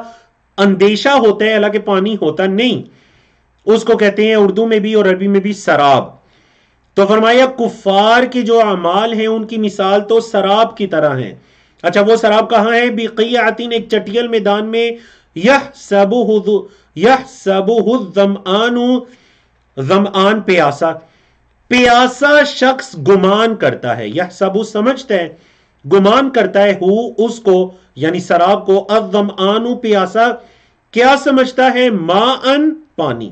اندیشہ ہوتا ہے، حالانکہ پانی ہوتا نہیں، اس کو کہتے ہیں اردو میں بھی اور عربی میں بھی سراب۔ تو فرمایا کفار کے جو اعمال ہیں ان کی مثال تو سراب کی طرح ہیں۔ اچھا وہ سراب کہاں ہے؟ بقیعۃ، ایک چٹیل میدان میں، یحسبہ الظمآن، ظمآن پیاسا، پیاسا شخص گمان کرتا ہے، یحسبہ سمجھتا ہے، گمان کرتا ہے، اس کو یعنی سراب کو، الظمآن پیاسا، کیا سمجھتا ہے؟ ماءً، پانی،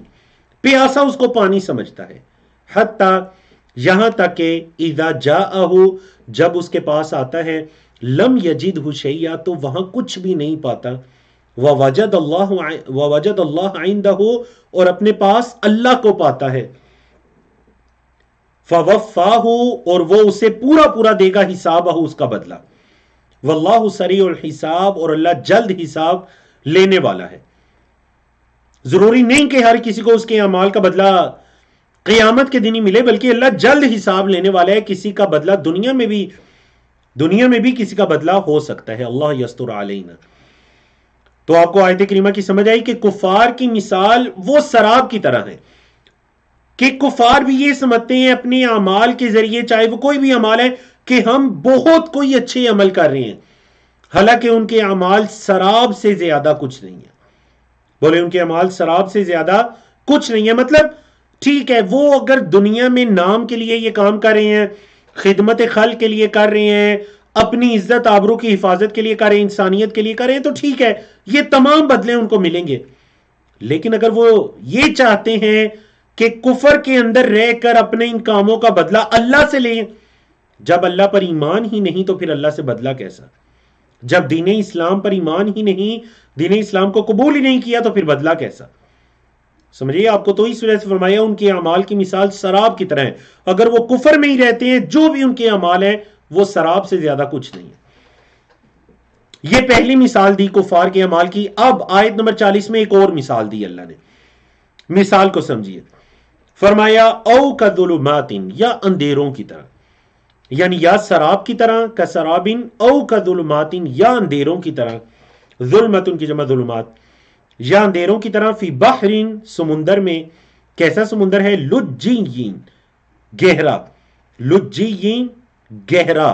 پیاسا اس کو پانی سمجھتا ہے، حتی، یہاں تک کہ اذا جاءہ، جب اس کے پاس آتا ہے، لم یجدہ شیئا، تو وہاں کچھ بھی نہیں پاتا، ووجد اللہ عندہ، اور اپنے پاس اللہ کو پاتا ہے، فوفاہ، اور وہ اسے پورا پورا دے گا، حسابہ، اس کا بدلہ، واللہ سریع الحساب، اور اللہ جلد حساب لینے والا ہے۔ ضروری نہیں کہ ہر کسی کو اس کے اعمال کا بدلہ قیامت کے دن ہی ملے، بلکہ اللہ جلد حساب لینے والا ہے۔ کسی کا بدلہ دنیا میں بھی کسی کا بدلہ ہو سکتا ہے، اللہ یستر علینا۔ تو آپ کو آیت کریمہ کی سمجھ آئی کہ کفار کی مثال وہ سراب کی طرح ہے، کہ کفار بھی یہ سمجھتے ہیں اپنے اعمال کے ذریعے، چاہے وہ کوئی بھی اعمال ہے، کہ ہم بہت کوئی اچھے عمل کر رہے ہیں، حالانکہ ان کے اعمال سراب سے زیادہ کچھ نہیں ہے۔ بولے ان کے اعمال سراب سے زیادہ کچھ نہیں ہے، مطلب ٹھیک ہے وہ اگر دنیا میں نام کے لیے یہ کام کر رہے ہیں، خدمت خلق کے لیے کر رہے ہیں، اپنی عزت آبرو کی حفاظت کے لیے کر رہے ہیں، انسانیت کے لیے کر رہے ہیں، تو ٹھیک ہے یہ تمام بدلے ان کو ملیں گے۔ لیکن اگر وہ یہ چاہتے ہیں کہ کفر کے اندر رہ کر اپنے ان کاموں کا بدلہ اللہ سے لیں، جب اللہ پر ایمان ہی نہیں تو پھر اللہ سے بدلہ کیسا؟ جب دین اسلام پر ایمان ہی نہیں، دین اسلام کو قبول ہی نہیں کیا، تو پھر بدلہ کیسا؟ سمجھئے آپ کو؟ تو اس وجہ سے فرمایا ان کے اعمال کی مثال سراب کی طرح ہے۔ اگر وہ کفر میں ہی رہتے ہیں، جو بھی ان کے اعمال ہیں وہ سراب سے زیادہ کچھ نہیں ہے۔ یہ پہلی مثال دی کفار کے اعمال کی۔ اب آیت نمبر 40 میں ایک اور مثال دی اللہ نے، مثال کو سمجھیے۔ فرمایا او کظلمات، یا اندھیروں کی طرح، یعنی یا سراب کی طرح، کسراب، او کظلمات، یا اندھیروں کی طرح، ظلمت کی جمع ظلمات، یا اندھیروں کی طرح، فی بحر، سمندر میں، کیسا سمندر ہے؟ لجین، گہرا، لجین، گہرا،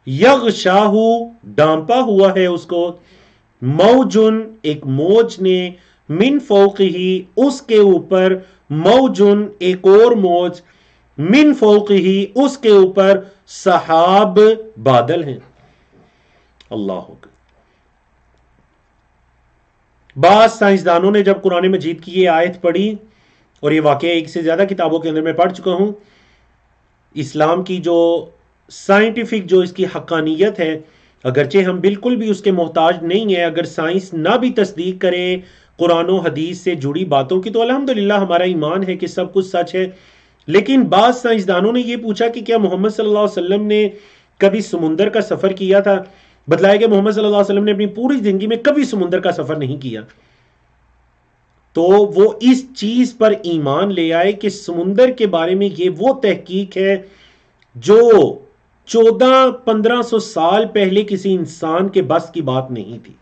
یغشاہ ڈانپا ہوا ہے اس کو، موجن ایک موج نے، من فوقہی اس کے اوپر، موجن ایک اور موج، من فوقہی اس کے اوپر، سحاب بادل ہیں۔ اللہ اکبر۔ بعض سائنسدانوں نے جب قرآن مجید کی یہ آیت پڑھی، اور یہ واقعہ ایک سے زیادہ کتابوں کے اندر میں پڑھ چکا ہوں، اسلام کی جو سائنٹیفک جو اس کی حقانیت ہے، اگرچہ ہم بالکل بھی اس کے محتاج نہیں ہیں، اگر سائنس نہ بھی تصدیق کرے قرآن و حدیث سے جڑی باتوں کی، تو الحمدللہ ہمارا ایمان ہے کہ سب کچھ سچ ہے۔ لیکن بعض سائنسدانوں نے یہ پوچھا کہ کیا محمد صلی اللہ علیہ وسلم نے کبھی سمندر کا سفر کیا تھا؟ بتلایا کہ محمد صلی اللہ علیہ وسلم نے اپنی پوری زندگی میں کبھی سمندر کا سفر نہیں کیا۔ تو وہ اس چیز پر ایمان لے آئے کہ سمندر کے بارے میں یہ وہ تحقیق ہے جو 1400-1500 سال پہلے کسی انسان کے بس کی بات نہیں تھی،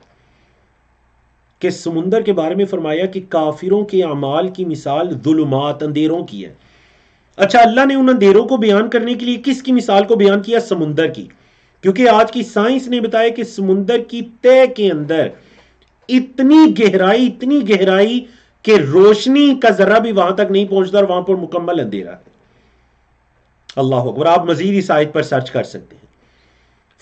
کہ سمندر کے بارے میں فرمایا کہ کافروں کے اعمال کی مثال ظلمات، اندھیروں کی ہے۔ اچھا، اللہ نے ان اندھیروں کو بیان کرنے کے لیے کس کی مثال کو بیان کیا؟ سمندر کی، کیونکہ آج کی سائنس نے بتایا کہ سمندر کی تہہ کے اندر اتنی گہرائی کہ روشنی کا ذرہ بھی وہاں تک نہیں پہنچتا، اور وہاں پر مکمل اندھیرا ہے۔ اللہ اکبر۔ آپ مزید اس آیت پر سرچ کر سکتے ہیں۔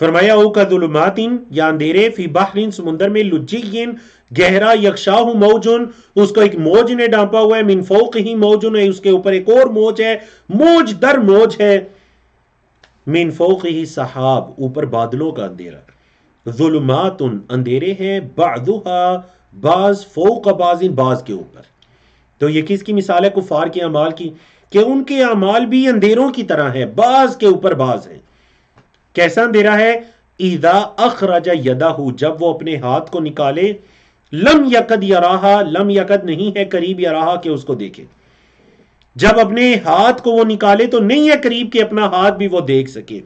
فرمایا او کا ظلمات، یا اندھیرے، فی بحر سمندر میں، لجین گہرا، یغشاہ موجن اس کو ایک موج نے ڈانپا ہوا ہے، من فوقہ موجن ہے اس کے اوپر ایک اور موج ہے، موج در موج ہے، من فوقہ سحاب اوپر بادلوں کا اندھیرا، ظلمات اندھیرے ہیں، بعضها بعض فوق بعض بعض کے اوپر۔ تو یہ کس کی مثال ہے؟ کفار کے اعمال کی، کہ ان کے اعمال بھی اندھیروں کی طرح ہے، بعض کے اوپر بعض ہیں۔ کیسا اندھیرا ہے؟ اذا اخرج یدہ، جب وہ اپنے ہاتھ کو نکالے، لم یکد یراہا، لم یکد نہیں ہے قریب، یراہا کہ اس کو دیکھے، جب اپنے ہاتھ کو وہ نکالے تو نہیں ہے قریب کہ اپنا ہاتھ بھی وہ دیکھ سکے،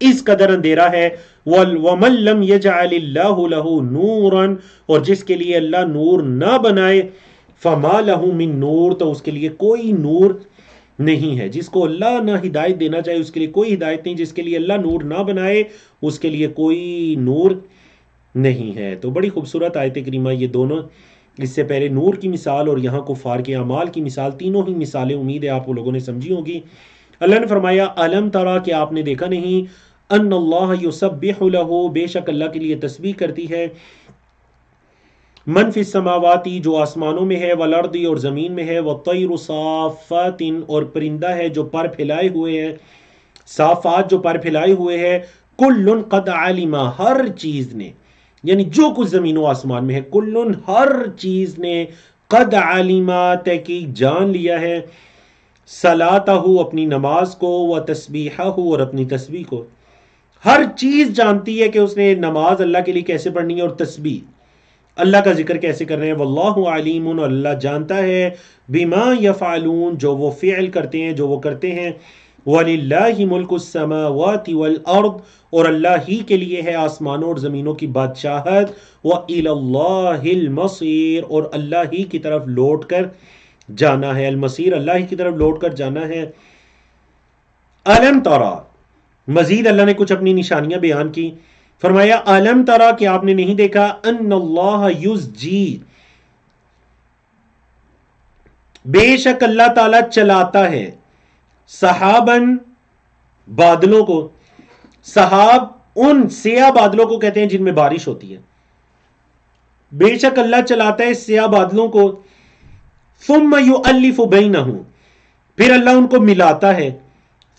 اس قدر اندھیرا ہے۔ وَمَن لَّمْ يَجْعَلِ اللَّهُ لَهُ نُورًا، اور جس کے لیے اللہ نور نہ بنائے، فَمَا لَهُ مِن نور، تو اس کے لیے کوئی نور نہیں ہے۔ جس کو اللہ نہ ہدایت دینا چاہے اس کے لیے کوئی ہدایت نہیں، جس کے لیے اللہ نور نہ بنائے اس کے لیے کوئی نور نہیں ہے۔ تو بڑی خوبصورت آیت کریمہ یہ دونوں، اس سے پہلے نور کی مثال اور یہاں کفار کے اعمال کی مثال، تینوں ہی مثالیں امید ہے آپ لوگوں نے سمجھی ہوگی۔ اللہ نے فرمایا الم ترا، کہ آپ نے دیکھا نہیں، ان اللہ یسبح لہ، بے شک اللہ کے لیے تسبیح کرتی ہے، من فی السماواتی جو آسمانوں میں ہے، والارض اور زمین میں ہے، والطیر صافات اور پرندہ ہے جو پر پھیلائے ہوئے ہے، صافات جو پر پھیلائے ہوئے ہے، کل قد علم ہر چیز نے، یعنی جو کچھ زمین و آسمان میں ہے، کل ہر چیز نے، قد علم تحقیق جان لیا ہے، صلاتہ اپنی نماز کو، و تسبیحہ اور اپنی تسبیح کو، ہر چیز جانتی ہے کہ اس نے نماز اللہ کے لیے کیسے پڑھنی ہے، اور تسبیح اللہ کا ذکر کیسے کرنا ہے، واللہ علیم، اور اللہ جانتا ہے، بما یفعلون جو وہ فعل کرتے ہیں، جو وہ کرتے ہیں، وَلِلَّهِ مُلْكُ السَّمَاوَاتِ وَالْأَرْضِ اور اللہ ہی کے لیے ہے آسمانوں اور زمینوں کی بادشاہت، وَإِلَى اللَّهِ الْمَصِيرُ اور اللہ ہی کی طرف لوٹ کر جانا ہے، المصیر اللہ ہی کی طرف لوٹ کر جانا ہے۔ الم ترا، مزید اللہ نے کچھ اپنی نشانیاں بیان کی، فرمایا الم ترا کہ آپ نے نہیں دیکھا، ان اللہ یزجی بے شک اللہ تعالی چلاتا ہے، سحابن بادلوں کو، سحاب ان سیاہ بادلوں کو کہتے ہیں جن میں بارش ہوتی ہے، بے شک اللہ چلاتا ہے سیاہ بادلوں کو، ثم یؤلف بینہم پھر اللہ ان کو ملاتا ہے،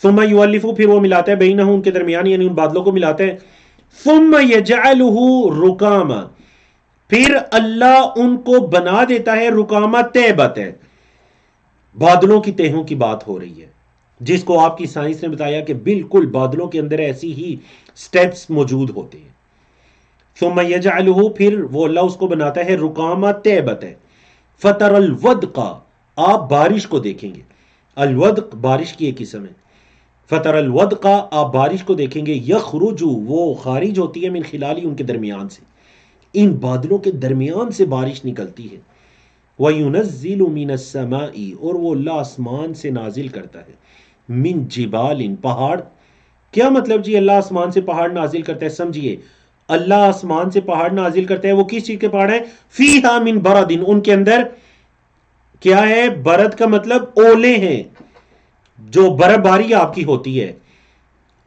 ثم یؤلف پھر وہ ملاتا ہے، بینہم ان کے درمیان، یعنی ان بادلوں کو ملاتا ہے، ثم یجعلہ رکاما پھر اللہ ان کو بنا دیتا ہے، رکاما تہبت ہے، بادلوں کی تہوں کی بات ہو رہی ہے، جس کو آپ کی سائنس نے بتایا کہ بالکل بادلوں کے اندر ایسی ہی سٹیپس موجود ہوتے ہیں۔ ثم یجعلہ پھر وہ اللہ اس کو بناتا ہے، رکاما تہبت ہے، فطر الودق آپ بارش کو دیکھیں گے، الودق بارش کی ایک قسم ہے، فطر الودق آپ بارش کو دیکھیں گے، یخرج وہ خارج ہوتی ہے، من خلالی ان کے درمیان سے، ان بادلوں کے درمیان سے بارش نکلتی ہے، وَيُنَزِّلُ مِنَ السَّمَاءِ اور وہ اللہ آسمان سے نازل کرتا ہے، من جبال پہاڑ، کیا مطلب جی اللہ آسمان سے پہاڑ نازل کرتا ہے؟ سمجھیے اللہ آسمان سے پہاڑ نازل کرتا ہے، وہ کس چیز کے پہاڑ ہیں؟ فیہا من برد، ان کے اندر کیا ہے؟ برد کا مطلب اولے ہیں، جو برف باری آپ کی ہوتی ہے۔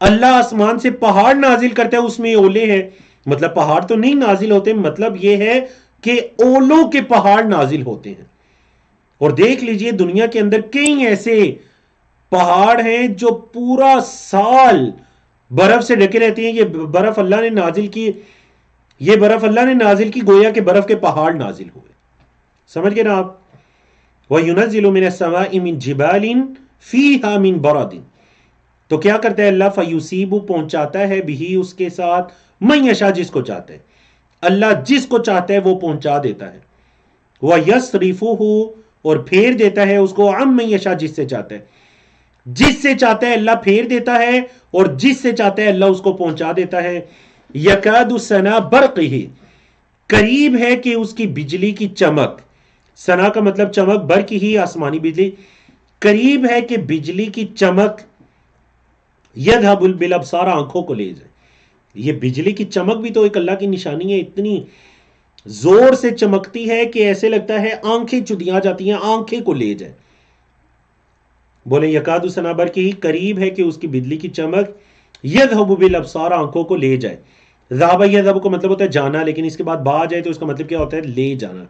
اللہ آسمان سے پہاڑ نازل کرتا ہے، اس میں اولے ہیں، مطلب پہاڑ تو نہیں نازل ہوتے، مطلب یہ ہے کہ اولوں کے پہاڑ نازل ہوتے ہیں۔ اور دیکھ لیجئے دنیا کے اندر کئی ایسے پہاڑ ہیں جو پورا سال برف سے ڈھکے رہتے ہیں، یہ برف اللہ نے نازل کی، یہ برف اللہ نے نازل کی، گویا کہ برف کے پہاڑ نازل ہوئے۔ سمجھ گئے نا آپ؟ وَيُنَزِّلُ مِنَ السَّمَاءِ مِن جِبَالٍ فِيهَا مِن بَرَدٍ، تو کیا کرتا ہے اللہ؟ فَيُصِيبُ، پہنچاتا ہے بھی اس کے ساتھ، مَن یشاء، جس کو چاہتا ہے، اللہ جس کو چاہتا ہے وہ پہنچا دیتا ہے۔ وَيَصْرِفُهُ، اور پھیر دیتا ہے اس کو، عَن مَن یشاء، جس سے چاہتا ہے، جس سے چاہتا ہے اللہ پھیر دیتا ہے، اور جس سے چاہتا ہے اللہ اس کو پہنچا دیتا ہے۔ یکاد سنا برقہ، قریب ہے کہ اس کی بجلی کی چمک، سنا کا مطلب چمک، برق ہی آسمانی بجلی، قریب ہے کہ بجلی کی چمک، یذھب بالابصار، آنکھوں کو لے جائے۔ یہ بجلی کی چمک بھی تو ایک اللہ کی نشانی ہے، اتنی زور سے چمکتی ہے کہ ایسے لگتا ہے آنکھیں چدیاں جاتی ہیں، آنکھیں کو لے جائے۔ بولے یکاد سنا برقہ، قریب ہے کہ اس کی بجلی کی چمک، یذھب بالابصار، آنکھوں کو لے جائے۔ ذہب یذھب کو مطلب ہوتا ہے جانا، لیکن اس کے بعد با جائے تو اس کا مطلب کیا ہوتا ہے؟ لے جانا۔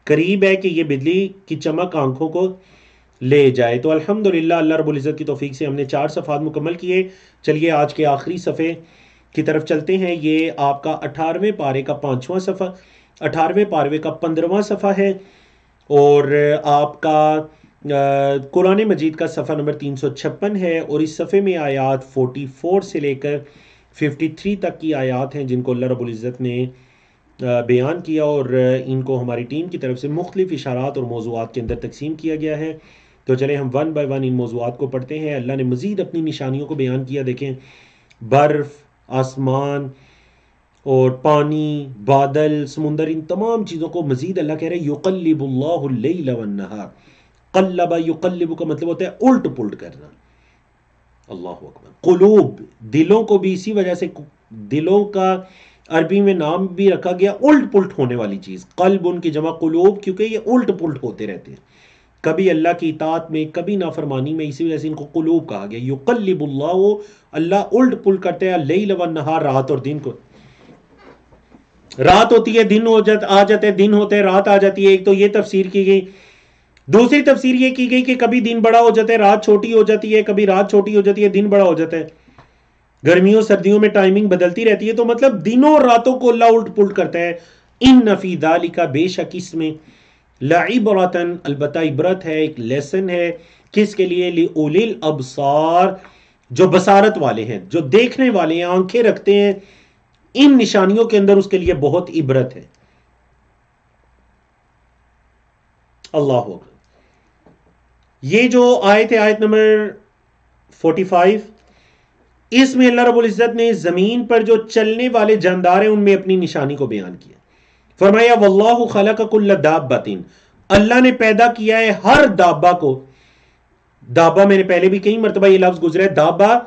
قریب ہے کہ یہ بجلی کی چمک آنکھوں کو لے جائے۔ تو الحمدللہ اللہ رب العزت کی توفیق سے ہم نے 4 صفحات مکمل کیے۔ چلیے آج کے آخری صفحے کی طرف چلتے ہیں۔ یہ آپ کا 18ویں پارے کا 5واں صفحہ، 18ویں پارے کا 15واں صفحہ ہے، اور آپ کا قرآن مجید کا صفحہ نمبر 356 ہے، اور اس صفحے میں آیات 44 سے لے کر 53 تک کی آیات ہیں جن کو اللہ رب العزت نے بیان کیا، اور ان کو ہماری ٹیم کی طرف سے مختلف اشارات اور موضوعات کے اندر تقسیم کیا گیا ہے۔ تو چلیں ہم 1 بائی 1 ان موضوعات کو پڑھتے ہیں۔ اللہ نے مزید اپنی نشانیوں کو بیان کیا، دیکھیں برف، آسمان اور پانی، بادل، سمندر، ان تمام چیزوں کو مزید اللہ کہہ رہے ہیں یقلب اللہ اللیل والنہار۔ قلب، یقلب کا مطلب ہوتا ہے الٹ پلٹ کرنا۔ اللہ اکبر۔ قلوب، دلوں کو بھی اسی وجہ سے دلوں کا عربی میں نام بھی رکھا گیا الٹ پلٹ ہونے والی چیز، قلب ان کی جمع قلوب، کیونکہ یہ الٹ پلٹ ہوتے رہتے ہیں، کبھی اللہ کی اطاعت میں کبھی نافرمانی میں، اسی وجہ سے ان کو قلوب کہا گیا۔ یقلب اللہ، اللہ الٹ پلٹ کرتے ہیں، اللیل والنہار، رات اور دن کو۔ رات ہوتی ہے دن آ جاتا ہے، دن ہوتا ہے رات آ جاتی ہے، ایک تو یہ تفسیر کی گئی۔ دوسری تفسیر یہ کی گئی کہ کبھی دن بڑا ہو جاتا ہے رات چھوٹی ہو جاتی ہے، کبھی رات چھوٹی ہو جاتی ہے دن بڑا ہو جاتا ہے، گرمیوں سردیوں میں ٹائمنگ بدلتی رہتی ہے، تو مطلب دنوں اور راتوں کو اللہ الٹ پلٹ کرتا ہے۔ ان فی ذالک، بے شک اس میں، لعبرۃ، البتہ عبرت ہے، ایک لیسن ہے، کس کے لیے؟ لأولی الابصار، جو بصارت والے ہیں، جو دیکھنے والے ہیں، آنکھیں رکھتے ہیں، ان نشانیوں کے اندر اس کے لیے بہت عبرت ہے۔ اللہ اکبر۔ یہ جو آیت ہے، آیت نمبر 45، اس میں اللہ رب العزت نے زمین پر جو چلنے والے جاندار ہیں ان میں اپنی نشانی کو بیان کیا۔ فرمایا واللہ خلق کل دابۃ، اللہ نے پیدا کیا ہے ہر دابہ کو۔ دابہ میں نے پہلے بھی کئی مرتبہ یہ لفظ گزرا ہے، دابہ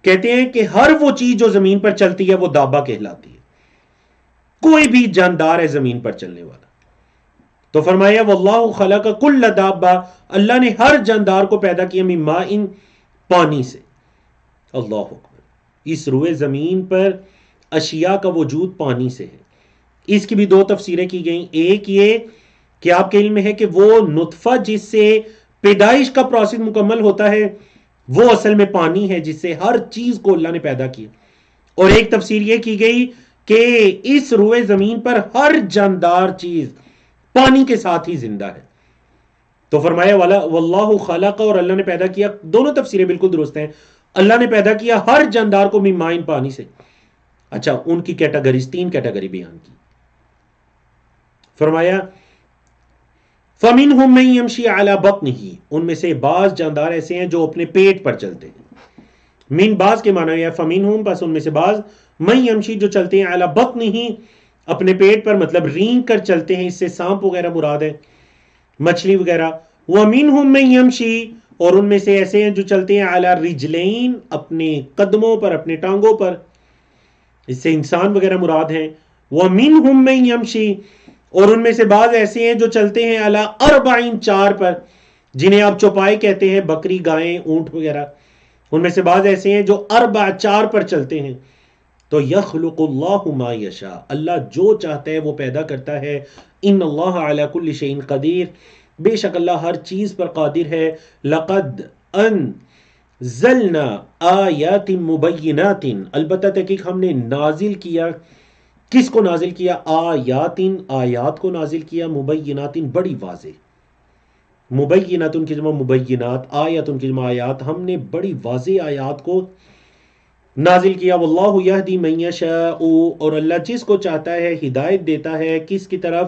کہتے ہیں کہ ہر وہ چیز جو زمین پر چلتی ہے وہ دابہ کہلاتی ہے، کوئی بھی جاندار ہے زمین پر چلنے والا۔ تو فرمایا واللہ خلق کل دابہ، اللہ نے ہر جاندار کو پیدا کیا، من ماء، پانی سے۔ اللہ اکبر۔ اس روئے زمین پر اشیاء کا وجود پانی سے ہے۔ اس کی بھی 2 تفسیریں کی گئیں، ایک یہ کہ آپ کے علم میں ہے کہ وہ نطفہ جس سے پیدائش کا پروسیس مکمل ہوتا ہے وہ اصل میں پانی ہے، جس سے ہر چیز کو اللہ نے پیدا کیا۔ اور ایک تفسیر یہ کی گئی کہ اس روئے زمین پر ہر جاندار چیز پانی کے ساتھ ہی زندہ ہے۔ تو فرمایا واللہ خلق، اور اللہ نے پیدا کیا، دونوں تفسیریں بالکل درست ہیں، اللہ نے پیدا کیا ہر جاندار کو من ماء، پانی سے۔ اچھا، ان کی کیٹیگریز، 3 کیٹیگری بیان کی۔ فرمایا فَمِنْهُمْ مَن يَمْشِي عَلَى بَطْنِهِ، ان میں سے بعض جاندار ایسے ہیں جو اپنے پیٹ پر چلتے ہیں۔ من بعض کے معنی ہے فَمِنْهُمْ، بس ان میں سے بعض، مَن يَمْشِي، جو چلتے ہیں، عَلَى بَطْنِهِ، اپنے پیٹ پر، مطلب رینگ کر چلتے ہیں، اس سے سانپ وغیرہ مراد ہے، مچھلی وغیرہ۔ وَمِنْهُمْ مَن يَمْشِي، اور ان میں سے ایسے ہیں جو چلتے ہیں علی رجلین، اپنے قدموں پر، اپنے ٹانگوں پر، اس سے انسان وغیرہ مراد ہیں. وَمِنْهُمْ مَن يَمْشِي، اور ان میں سے بعض ایسے ہیں جو چلتے ہیں علی اربعین، چار پر، جنہیں آپ چوپائے کہتے ہیں، بکری، گائیں، اونٹ وغیرہ. ان میں سے بعض ایسے ہیں جو اربع، چار پر چلتے ہیں. تو یخلق اللہ ما یشاء، اللہ جو چاہتا ہے وہ پیدا کرتا ہے. ان اللہ علی کل شیء قدیر، بے شک اللہ ہر چیز پر قادر ہے. لقد انزلنا آیات مبینات، البتہ تحقیق ہم نے نازل کیا. کس کو نازل کیا؟ آیات، آیات کو نازل کیا، مبینات بڑی واضح. مبینات کی جمع مبینات، آیات کی جمع آیات. ہم نے بڑی واضح آیات کو نازل کیا. واللہ یہدی من یشاء، اور اللہ جس کو چاہتا ہے ہدایت دیتا ہے. کس کی طرف؟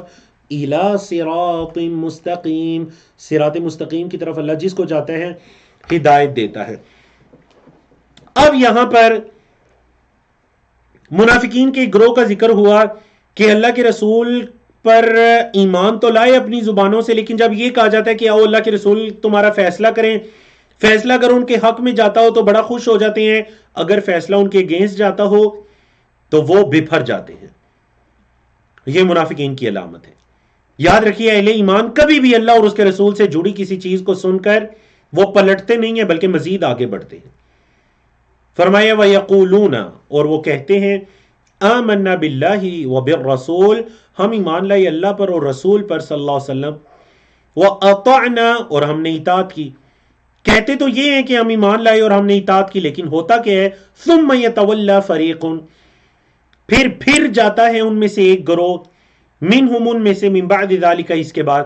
الی صراط مستقیم، صراط مستقیم کی طرف اللہ جس کو چاہتا ہے ہدایت دیتا ہے. اب یہاں پر منافقین کے گروہ کا ذکر ہوا کہ اللہ کے رسول پر ایمان تو لائے اپنی زبانوں سے، لیکن جب یہ کہا جاتا ہے کہ آؤ اللہ کے رسول تمہارا فیصلہ کریں، فیصلہ اگر ان کے حق میں جاتا ہو تو بڑا خوش ہو جاتے ہیں، اگر فیصلہ ان کے اگینسٹ جاتا ہو تو وہ بپھر جاتے ہیں. یہ منافقین کی علامت ہے. یاد رکھیے اہل ایمان کبھی بھی اللہ اور اس کے رسول سے جڑی کسی چیز کو سن کر وہ پلٹتے نہیں ہیں، بلکہ مزید آگے بڑھتے ہیں. فرمایا وَيَقُولُونَ، اور وہ کہتے ہیں، آمنا باللہ وبالرسول، ہم ایمان لائے اللہ پر اور رسول پر صلی اللہ علیہ وسلم. وَأَطَعْنَا، اور ہم نے اطاعت کی. کہتے تو یہ ہیں کہ ہم ایمان لائے اور ہم نے اطاعت کی، لیکن ہوتا کیا ہے؟ ثُمَّ يَتَوَلَّى فَرِيقٌ، پھر جاتا ہے ان میں سے ایک گروہ، منہم، ان میں سے، من بعد ذالک، اس کے بعد،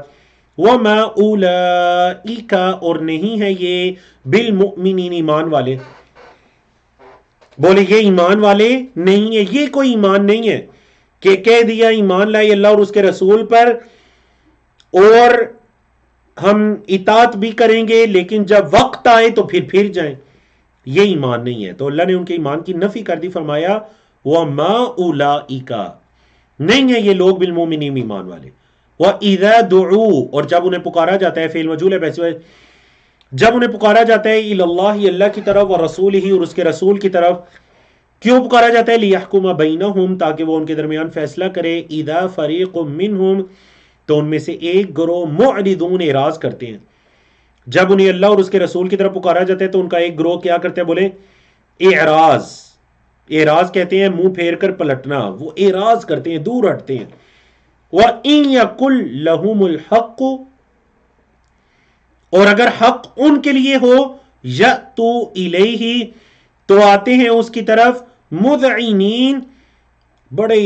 وما اولئک، اور نہیں ہے یہ، بالمؤمنین، ایمان والے. بولے یہ ایمان والے نہیں ہے، یہ کوئی ایمان نہیں ہے کہ کہہ دیا ایمان لائے اللہ اور اس کے رسول پر اور ہم اطاعت بھی کریں گے، لیکن جب وقت آئے تو پھر جائیں. یہ ایمان نہیں ہے. تو اللہ نے ان کے ایمان کی نفی کر دی. فرمایا وما اولئک، نہیں ہے یہ لوگ، بالمؤمنین، ایمان والے. وَإِذَا دُعُوا، اور جب انہیں پکارا جاتا ہے، فعل مجہول ہے ویسے، جب انہیں پکارا جاتا ہے، الی اللہ، اللہ کی طرف، ورسولہ، اور اس کے رسول کی طرف. کیوں پکارا جاتا ہے؟ لیحکم بینہم، تاکہ وہ ان کے درمیان فیصلہ کرے. اذا فریق منہم، تو ان میں سے ایک گروہ، معرضون، اعراض کرتے ہیں. جب انہیں اللہ اور اس کے رسول کی طرف پکارا جاتا ہے تو ان کا ایک گروہ کیا کرتے ہیں؟ بولے اعراض. اعراض کہتے ہیں منہ پھیر کر پلٹنا، وہ اعراض کرتے ہیں، دور ہٹتے ہیں. وَإِن يَكُن لَهُمُ الْحَقُّ، اور اگر حق ان کے لیے ہو، یَأْتُوا إِلَيْهِ، تو آتے ہیں اس کی طرف، مذعنین، بڑے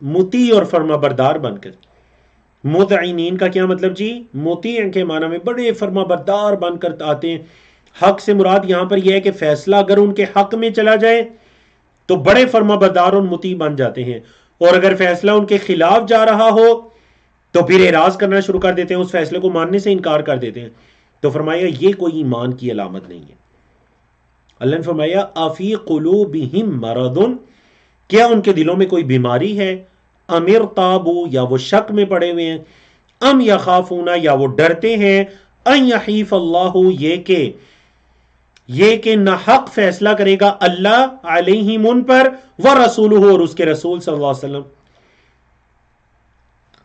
مطیع اور فرما بردار بن کر. مذعنین کا کیا مطلب جی؟ مطیع کے معنی میں بڑے فرما بردار بن کر آتے ہیں. حق سے مراد یہاں پر یہ ہے کہ فیصلہ اگر ان کے حق میں چلا جائے تو بڑے فرما بردار اور مطیع بن جاتے ہیں، اور اگر فیصلہ ان کے خلاف جا رہا ہو تو پھر اعراض کرنا شروع کر دیتے ہیں، اس فیصلے کو ماننے سے انکار کر دیتے ہیں. تو فرمایا یہ کوئی ایمان کی علامت نہیں ہے. اللہ نے فرمایا افی قلوبہم مرض، کیا ان کے دلوں میں کوئی بیماری ہے؟ ام ارتابوا، یا وہ شک میں پڑے ہوئے ہیں، ام یخافون، یا وہ ڈرتے ہیں، ان یحیف اللہ، یہ کہ نہ حق فیصلہ کرے گا اللہ علیہم، ان پر، ورسولہ، اور اس کے رسول صلی اللہ علیہ وسلم.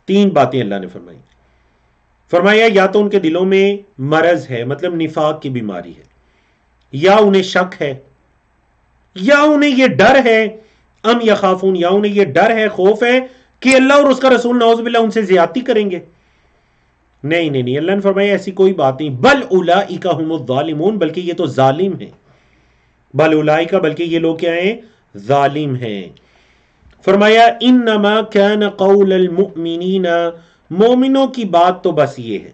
تین باتیں اللہ نے فرمائی. فرمایا یا تو ان کے دلوں میں مرض ہے، مطلب نفاق کی بیماری ہے، یا انہیں شک ہے، یا انہیں یہ ڈر ہے، ام یخافون، یا انہیں یہ ڈر ہے، خوف ہے کہ اللہ اور اس کا رسول نعوذ باللہ ان سے زیادتی کریں گے. نہیں، اللہ نے فرمایا ایسی کوئی بات نہیں. بل اولئک هم الظالمون، بلکہ یہ تو ظالم ہیں. بل اولئک، بلکہ یہ لوگ کیا ہیں؟ ظالم ہیں. فرمایا انما كان قول المؤمنین، مومنوں کی بات تو بس یہ ہے.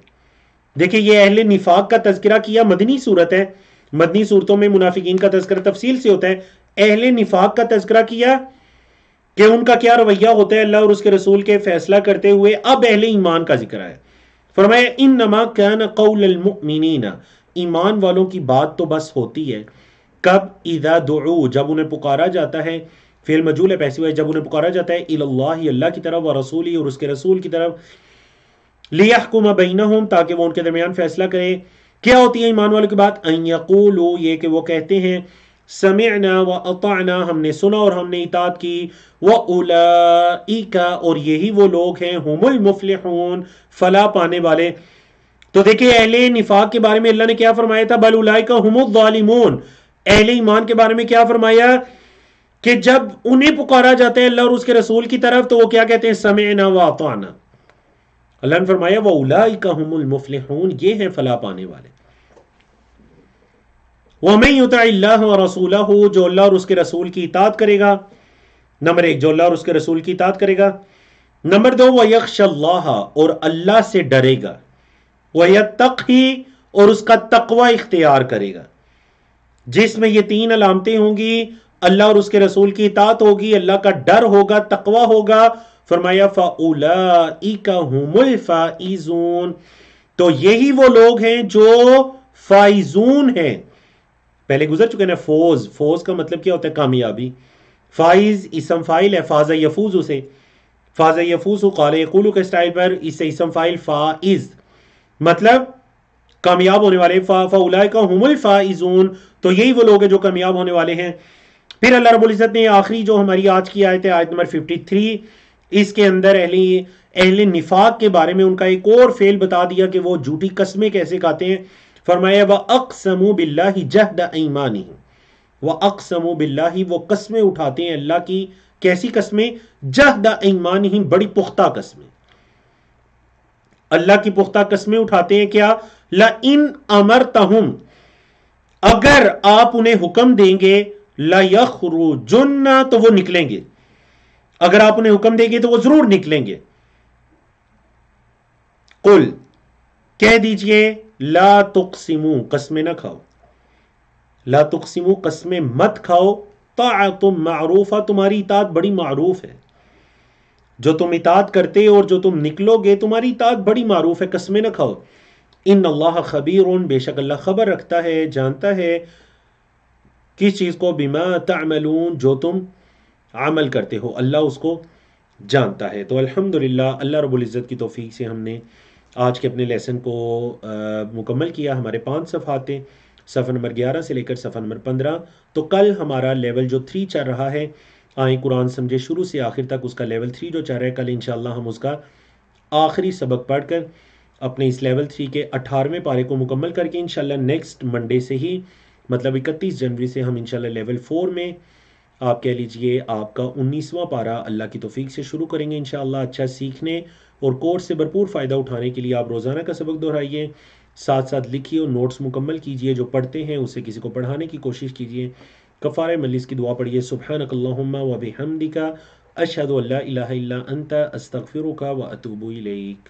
دیکھیں یہ اہل نفاق کا تذکرہ کیا، مدنی صورت ہے، مدنی صورتوں میں منافقین کا تذکرہ تفصیل سے ہوتا ہے. اہل نفاق کا تذکرہ کیا کہ ان کا کیا رویہ ہوتا ہے اللہ اور اس کے رسول کے فیصلہ کرتے ہوئے. اب اہل ایمان کا ذکر ہے. فرمایا انما كان قول المؤمنین، ایمان والوں کی بات تو بس ہوتی ہے کب؟ اذا دعوا، جب انہیں پکارا جاتا ہے، فعل مجہول ہے پیسے ہوئے، جب انہیں پکارا جاتا ہے الی اللہ، اللہ کی طرف، ورسولہ، اور اس کے رسول کی طرف، لیحکم بینہم، تاکہ وہ ان کے درمیان فیصلہ کرے. کیا ہوتی ہے ایمان والوں کی بات؟ ان یقولوا، یہ کہ وہ کہتے ہیں سمعنا واطعنا، ہم نے سنا اور ہم نے اطاعت کی، واولئک، اور یہی وہ لوگ ہیں، هم المفلحون، فلاح پانے والے۔ تو دیکھیں اہل نفاق کے بارے میں اللہ نے کیا فرمایا تھا؟ بل اولئک هم الظالمون۔ اہل ایمان کے بارے میں کیا فرمایا؟ کہ جب انہیں پکارا جاتا ہے اللہ اور اس کے رسول کی طرف تو وہ کیا کہتے ہیں؟ سمعنا واطعنا۔ اللہ نے فرمایا واولئک هم المفلحون، یہ ہیں فلاح پانے والے۔ وَمَن يُطِعِ اللَّهَ وَرَسُولَهُ، جو اللہ اور اس کے رسول کی اطاعت کرے گا۔ نمبر 1 جو اللہ اور اس کے رسول کی اطاعت کرے گا۔ نمبر 2 وَيَخْشَ اللَّهَ، اور اللہ سے ڈرے گا، وَيَتَّقْهِ، اور اس کا تقوی اختیار کرے گا، جس میں یہ 3 علامتیں ہوں گی، اللہ اور اس کے رسول کی اطاعت ہوگی، اللہ کا ڈر ہوگا، تقوی ہوگا۔ فرمایا فَأُولَئِكَ هُمُ الْفَائِزُونَ، تو یہی وہ لوگ ہیں جو فائزون ہیں۔ پہلے گزر چکے نا فوز، فوز کا مطلب کیا ہوتا ہے؟ کامیابی۔ فائز اسم فائل ہے، فاز یفوز سے، فاز یفوز قال یقول کے اسٹائل پر اس سے اسم فائل فائز، مطلب کامیاب ہونے والے۔ فاولئک هم الفائزون، تو یہی وہ لوگ ہیں جو کامیاب ہونے والے ہیں۔ پھر اللہ رب العزت نے آخری جو ہماری آج کی آیت ہے، آیت نمبر 53، اس کے اندر اہل نفاق کے بارے میں ان کا ایک اور فعل بتا دیا کہ وہ جھوٹی قسمیں کیسے کھاتے ہیں۔ فرمایا وَأَقْسَمُوا بِاللَّهِ جَهْدَ أَيْمَانِهِمْ، وَأَقْسَمُوا بِاللَّهِ، وہ قسمیں اٹھاتے ہیں اللہ کی، کیسی قسمیں؟ جَهْدَ أَيْمَانِهِمْ، بڑی پختہ قسمیں، اللہ کی پختہ قسمیں اٹھاتے ہیں۔ کیا؟ لَإِنْ أَمَرْتَهُمْ، اگر آپ انہیں حکم دیں گے، لَيَخْرُجُنَّ، تو وہ نکلیں گے، اگر آپ انہیں حکم دیں گے تو وہ ضرور نکلیں گے۔ قل، کہہ دیجئے، لا تقسموا، قسمیں نہ کھاؤ، لا تقسموا، قسمیں مت کھاؤ، طاعت معروفہ، تمہاری اطاعت بڑی معروف ہے، جو تم اطاعت کرتے اور جو تم نکلو گے تمہاری اطاعت بڑی معروف ہے، قسمیں نہ کھاؤ۔ ان اللہ خبیر، بے شک اللہ خبر رکھتا ہے، جانتا ہے کس چیز کو؟ بما تعملون، جو تم عمل کرتے ہو، اللہ اس کو جانتا ہے۔ تو الحمدللہ اللہ رب العزت کی توفیق سے ہم نے آج کے اپنے لیسن کو مکمل کیا۔ ہمارے 5 صفحات ہیں، صفحہ نمبر 11 سے لے کر صفحہ نمبر 15۔ تو کل ہمارا لیول جو 3 چل رہا ہے، آئیں قرآن سمجھے شروع سے آخر تک، اس کا لیول 3 جو چل رہا ہے، کل انشاءاللہ ہم اس کا آخری سبق پڑھ کر اپنے اس لیول 3 کے 18ویں پارے کو مکمل کر کے انشاءاللہ نیکسٹ منڈے سے ہی، مطلب 31 جنوری سے ہم انشاءاللہ لیول 4 میں، آپ کہہ لیجئے آپ کا 19واں پارہ اللہ کی توفیق سے شروع کریں گے انشاءاللہ۔ اچھا سیکھنے اور کورس سے بھرپور فائدہ اٹھانے کے لیے آپ روزانہ کا سبق دہرائیے، ساتھ ساتھ لکھیے اور نوٹس مکمل کیجئے، جو پڑھتے ہیں اسے کسی کو پڑھانے کی کوشش کیجئے۔ کفارہ مجلس کی دعا پڑھیے، سبحانک اللہم و بحمدک، اشہد ان لا الہ الا انت، استغفرک و اتوب الیک۔